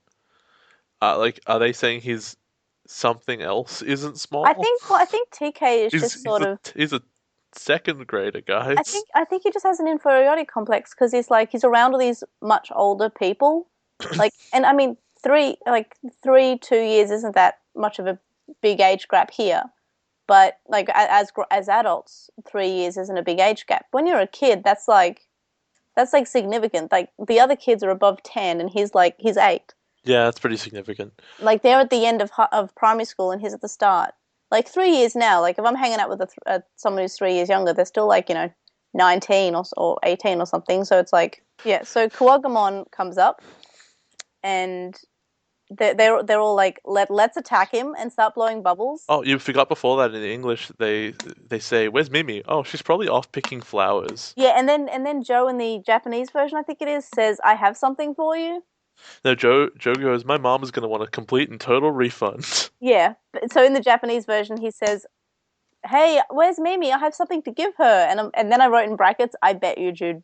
S3: Are they saying he's something else isn't small?
S2: I think TK is
S3: he's a second grader, guys.
S2: I think he just has an inferiority complex because he's around all these much older people. And I mean 2 years isn't that much of a big age gap here. But like as adults, 3 years isn't a big age gap. When you're a kid, that's significant. Like the other kids are above 10 and he's 8.
S3: Yeah, that's pretty significant.
S2: Like they're at the end of primary school and he's at the start. Like 3 years now. Like if I'm hanging out with someone who's 3 years younger, they're still 19 or 18 or something. So it's like, yeah. So Kuwagamon comes up, and they're all like, let's attack him and start blowing bubbles.
S3: Oh, you forgot before that in the English they say, "Where's Mimi?" Oh, she's probably off picking flowers.
S2: Yeah, and then Joe in the Japanese version, I think it is, says, "I have something for you."
S3: No, Joe goes, "My mom is going to want a complete and total refund."
S2: Yeah, so in the Japanese version, he says, "Hey, where's Mimi? I have something to give her." And then I wrote in brackets, "I bet you, Joe."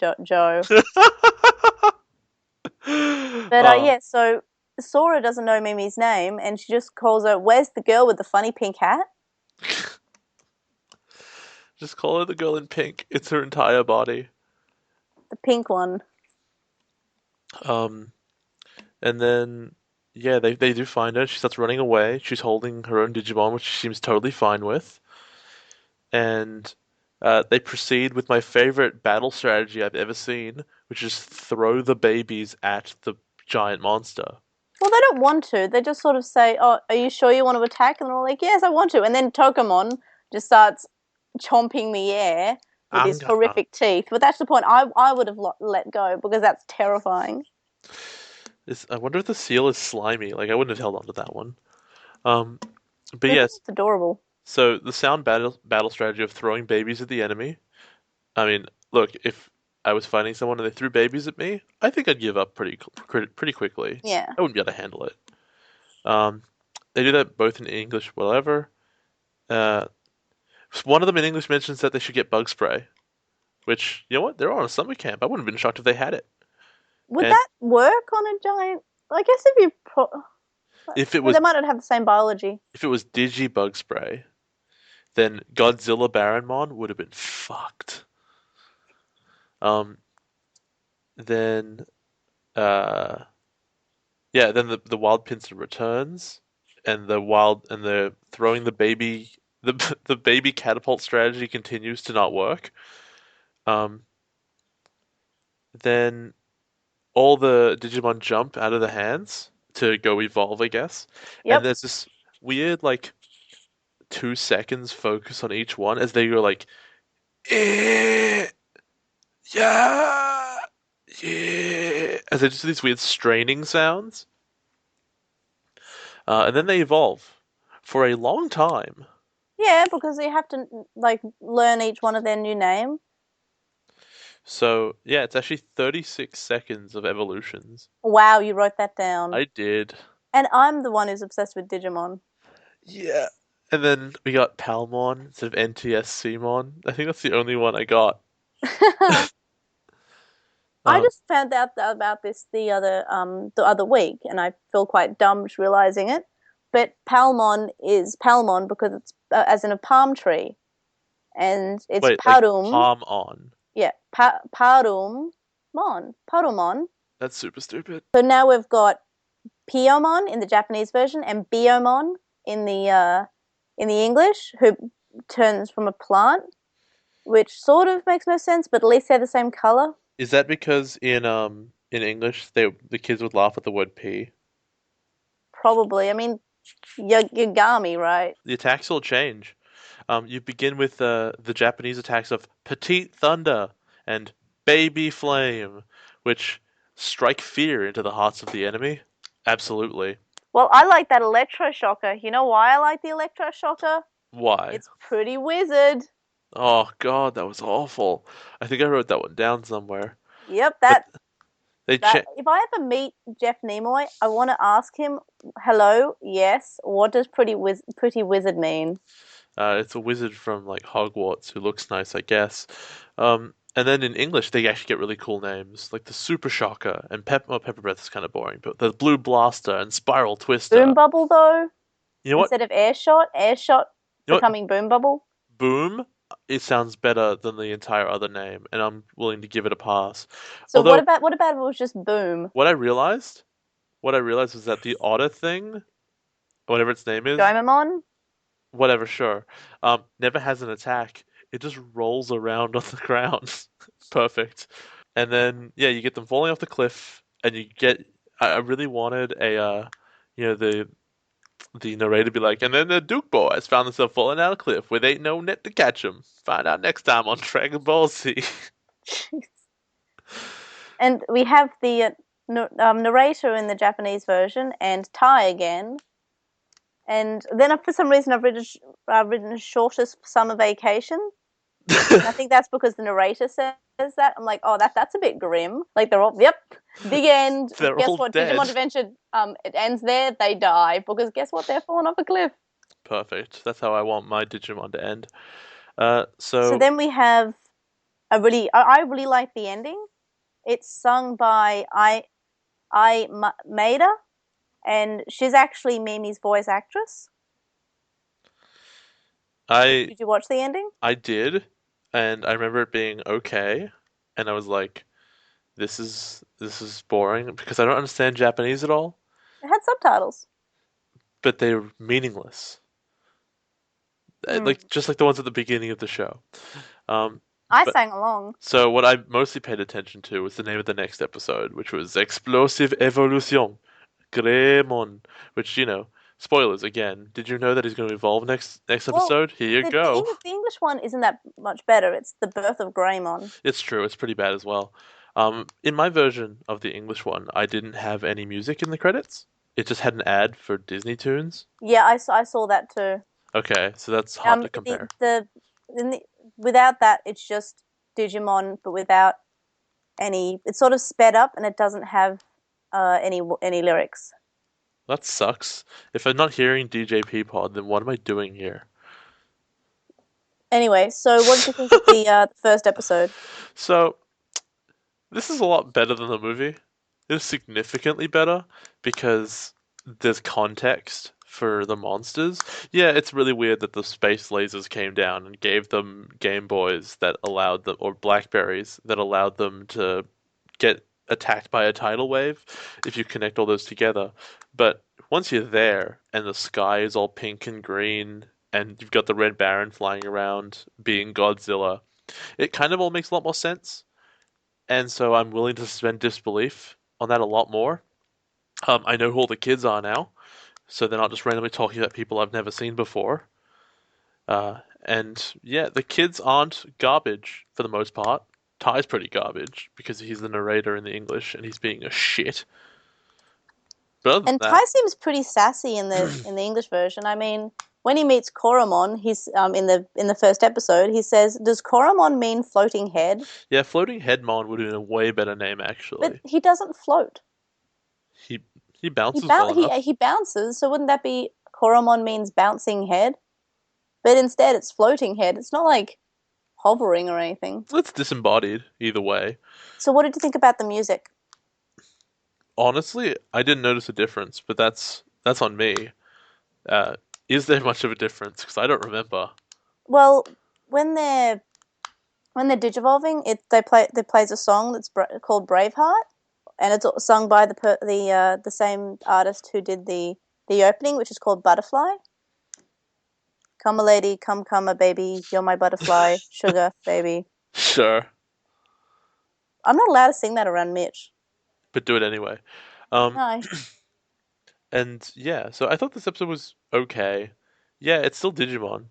S2: But yeah, so Sora doesn't know Mimi's name, and she just calls her, "Where's the girl with the funny pink hat?"
S3: Just call her the girl in pink. It's her entire body.
S2: The pink one.
S3: And then, yeah, they do find her. She starts running away. She's holding her own Digimon, which she seems totally fine with. And they proceed with my favorite battle strategy I've ever seen, which is throw the babies at the giant monster.
S2: Well, they don't want to. They just sort of say, "Oh, are you sure you want to attack?" And they're all like, "Yes, I want to." And then Togemon just starts chomping the air with his horrific teeth. But that's the point. I would have let go because that's terrifying.
S3: I wonder if the seal is slimy. Like, I wouldn't have held on to that one. But yes,
S2: it's adorable.
S3: So the sound battle strategy of throwing babies at the enemy. I mean, look, if I was fighting someone and they threw babies at me, I think I'd give up pretty quickly.
S2: Yeah,
S3: I wouldn't be able to handle it. They do that both in English, whatever. Uh, one of them in English mentions that they should get bug spray, which, you know what? They're on a summer camp. I wouldn't have been shocked if they had it.
S2: Would
S3: And
S2: that work on a giant? I guess if you
S3: if it
S2: well,
S3: was
S2: they might not have the same biology.
S3: if it was Digi bug spray, then Godzilla Baronmon would have been fucked. Um, then uh, yeah, then the wild pincer returns, and they're throwing the baby the baby catapult strategy continues to not work. Um, then all the Digimon jump out of the hands to go evolve, I guess. And
S2: Yep.
S3: there's this weird, like, 2 seconds focus on each one as they go like, eh, yeah, yeah, as they just do these weird straining sounds. And then they evolve for a long time.
S2: Yeah, because you have to like learn each one of their new name.
S3: So, yeah, it's actually 36 seconds of evolutions.
S2: Wow, you wrote that down.
S3: I did.
S2: And I'm the one who's obsessed with Digimon.
S3: Yeah. And then we got Palmon instead of NTSCmon. I think that's the only one I got.
S2: I
S3: Um,
S2: just found out about this the other week, and I feel quite dumb just realizing it. But Palmon is Palmon because it's as in a palm tree, and it's
S3: wait, like
S2: Parum.
S3: palm on.
S2: Yeah, Parumon.
S3: That's super stupid.
S2: So now we've got Piomon in the Japanese version and Biomon in the English, who turns from a plant, which sort of makes no sense, but at least they're the same color.
S3: Is that because in English the kids would laugh at the word pea?
S2: Probably. I mean, Yagami, right?
S3: The attacks will change. You begin with the Japanese attacks of Petite Thunder and Baby Flame, which strike fear into the hearts of the enemy. Absolutely.
S2: Well, I like that electroshocker. You know why I like the electroshocker?
S3: Why?
S2: It's pretty wizard.
S3: Oh God, that was awful. I think I wrote that one down somewhere.
S2: Yep,
S3: But
S2: that
S3: they
S2: that
S3: cha
S2: if I ever meet Jeff Nimoy, I want to ask him, "Hello, yes, what does pretty wizard mean?"
S3: It's a wizard from like Hogwarts who looks nice, I guess. And then in English, they actually get really cool names, like the Super Shocker and Pepper Breath is kind of boring, but the Blue Blaster and Spiral
S2: Boom
S3: Twister.
S2: bubble though,
S3: You know what?
S2: instead of airshot
S3: You know what?
S2: becoming boom bubble.
S3: Boom. It sounds better than the entire other name, and I'm willing to give it a pass.
S2: So
S3: Although
S2: what about if it was just boom?
S3: what I realized, what I realized was that the otter thing, whatever its name is,
S2: Gomamon?
S3: whatever, sure, never has an attack. It just rolls around on the ground. Perfect. And then yeah, you get them falling off the cliff, and you get. I really wanted the narrator to be like, and then the Duke boys found themselves falling down a cliff with ain't no net to catch them. Find out next time on Dragon Ball Z.
S2: And we have the narrator in the Japanese version and Tai again. And then for some reason I've written shortest summer vacation. And I think that's because the narrator says that. I'm like, oh, that's a bit grim. Like they're all, yep, big end.
S3: They're
S2: Guess
S3: all
S2: what?
S3: dead.
S2: Digimon Adventure, it ends there. They die because guess what? They're falling off a cliff.
S3: Perfect. That's how I want my Digimon to end.
S2: So then we have I really like the ending. It's sung by I Maida, and she's actually Mimi's voice actress.
S3: I
S2: Did you watch the ending?
S3: I did, and I remember it being okay, and I was like, this is boring because I don't understand Japanese at all,
S2: It had subtitles.
S3: but they're meaningless.
S2: Hmm.
S3: Like just like the ones at the beginning of the show. Um,
S2: I
S3: but
S2: sang along.
S3: so what I mostly paid attention to was the name of the next episode, which was Explosive Evolution, Greymon, which, spoilers again. Did you know that he's going to evolve next
S2: Well,
S3: episode? Here you go.
S2: The English one isn't that much better. It's the birth of Greymon.
S3: It's true, it's pretty bad as well. In my version of the English one, I didn't have any music in the credits. It just had an ad for Disney Tunes.
S2: Yeah, I saw that too.
S3: Okay, so that's hard to
S2: The
S3: compare.
S2: without that, it's just Digimon, but without any. It's sort of sped up, and it doesn't have any lyrics.
S3: that sucks. If I'm not hearing DJ Peapod, then what am I doing here?
S2: Anyway, so what did you think of the first episode?
S3: So, this is a lot better than the movie. It's significantly better because there's context for the monsters. Yeah, it's really weird that the space lasers came down and gave them Game Boys that allowed them, or Blackberries that allowed them to get attacked by a tidal wave if you connect all those together. But once you're there and the sky is all pink and green and you've got the Red Baron flying around being Godzilla, it kind of all makes a lot more sense. And so I'm willing to suspend disbelief on that a lot more. I know who all the kids are now, so they're not just randomly talking about people I've never seen before. And yeah, the kids aren't garbage for the most part. Ty's pretty garbage because he's the narrator in the English and he's being a shit. But other than
S2: And
S3: that,
S2: Ty seems pretty sassy in the English version. I mean, when he meets Koromon, he's in the first episode, he says, "Does Koromon mean floating head?"
S3: yeah, Floating Headmon would have been a way better name actually.
S2: But he doesn't float.
S3: He he bounces well enough.
S2: He bounces, so wouldn't that be Koromon means bouncing head? But instead, it's floating head. It's not like hovering or anything.
S3: It's disembodied either way.
S2: So, what did you think about the music?
S3: Honestly, I didn't notice a difference, but that's on me. Is there much of a difference? Because I don't remember.
S2: Well, when they're digivolving, they plays a song that's called Braveheart, and it's sung by the same artist who did the opening, which is called Butterfly. Come a lady, come a baby, you're my butterfly, sugar baby.
S3: Sure,
S2: I'm not allowed to sing that around Mitch.
S3: but do it anyway.
S2: No.
S3: And yeah, so I thought this episode was okay. Yeah, it's still Digimon.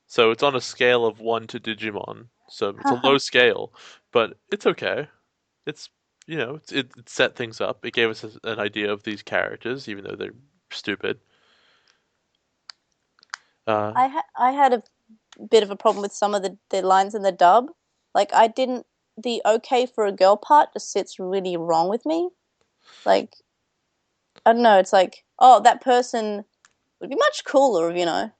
S3: So it's on a scale of 1 to Digimon. So it's a low scale, but it's okay. It's, it set things up. It gave us an idea of these characters, even though they're stupid.
S2: I had a bit of a problem with some of the lines in the dub. Like, the okay for a girl part just sits really wrong with me. Like, I don't know, it's like, oh, that person would be much cooler if,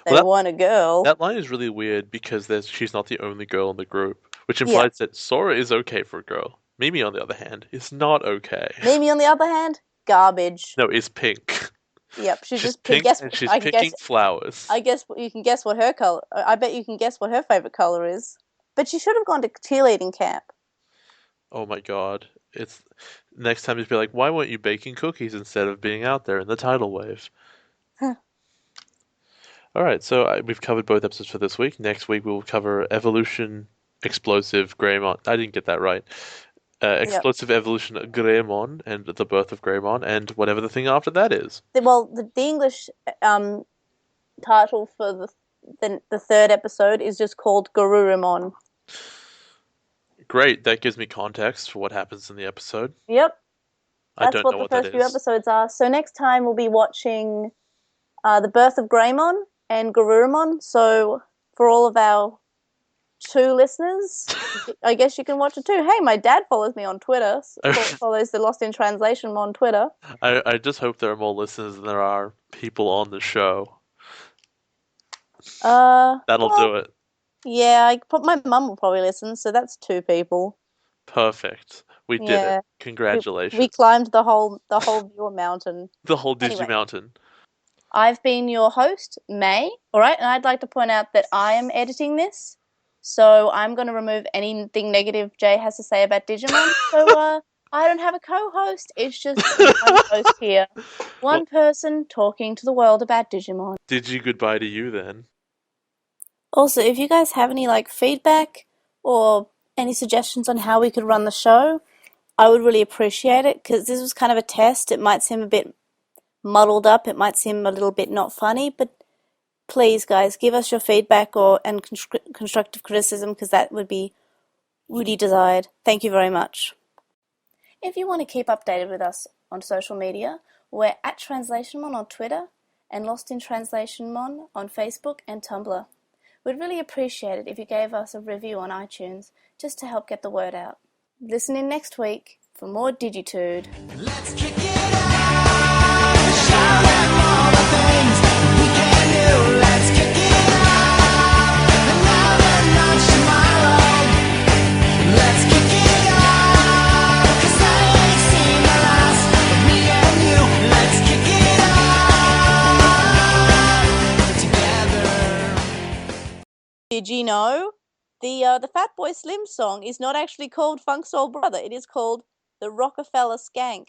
S2: they weren't a girl.
S3: That line is really weird because she's not the only girl in the group, which implies that Sora is okay for a girl. Mimi, on the other hand, is not okay.
S2: Mimi, on the other hand, garbage.
S3: No, is pink.
S2: Yep, she's just
S3: pink, and she's picking flowers.
S2: I guess you can guess what her color. I bet you can guess what her favorite color is. But she should have gone to cheerleading camp.
S3: Oh my god! It's next time just be like, why weren't you baking cookies instead of being out there in the tidal wave? All right, so we've covered both episodes for this week. Next week we'll cover Evolution Explosive Greymon. I didn't get that right. Explosive Evolution Greymon and the Birth of Greymon and whatever the thing after that is.
S2: Well, the English title for the third episode is just called Garurumon.
S3: Great, that gives me context for what happens in the episode.
S2: Yep.
S3: That's
S2: what the first few episodes are. So next time we'll be watching The Birth of Greymon and Garurumon. So for all of our 2 listeners, I guess you can watch it too. Hey, my dad follows me on Twitter. Follows the Lost in Translation on Twitter.
S3: I just hope there are more listeners than there are people on the show. That'll do it.
S2: Yeah, my mum will probably listen, so that's 2 people.
S3: Perfect. We did it. Congratulations.
S2: We climbed the whole viewer mountain.
S3: The whole Digi Mountain.
S2: I've been your host, May. All right, and I'd like to point out that I am editing this, so I'm going to remove anything negative Jay has to say about Digimon. So I don't have a co-host. It's just one host here. One person talking to the world about Digimon.
S3: Digi goodbye to you then.
S2: Also, if you guys have any feedback or any suggestions on how we could run the show, I would really appreciate it, because this was kind of a test. It might seem a bit muddled up. It might seem a little bit not funny, but please, guys, give us your feedback and constructive criticism, because that would be really desired. Thank you very much. If you want to keep updated with us on social media, we're at Translationmon on Twitter and Lost in Translationmon on Facebook and Tumblr. We'd really appreciate it if you gave us a review on iTunes, just to help get the word out. Listen in next week for more Digitude.
S1: Let's kick it out! Now that all the things we can do, let's kick it off. And now that not tomorrow, let's kick it off. 'Cause I ain't seen the last of me and you. Let's kick it off together.
S2: Did you know the Fatboy Slim song is not actually called Funk Soul Brother? It is called the Rockefeller Skank.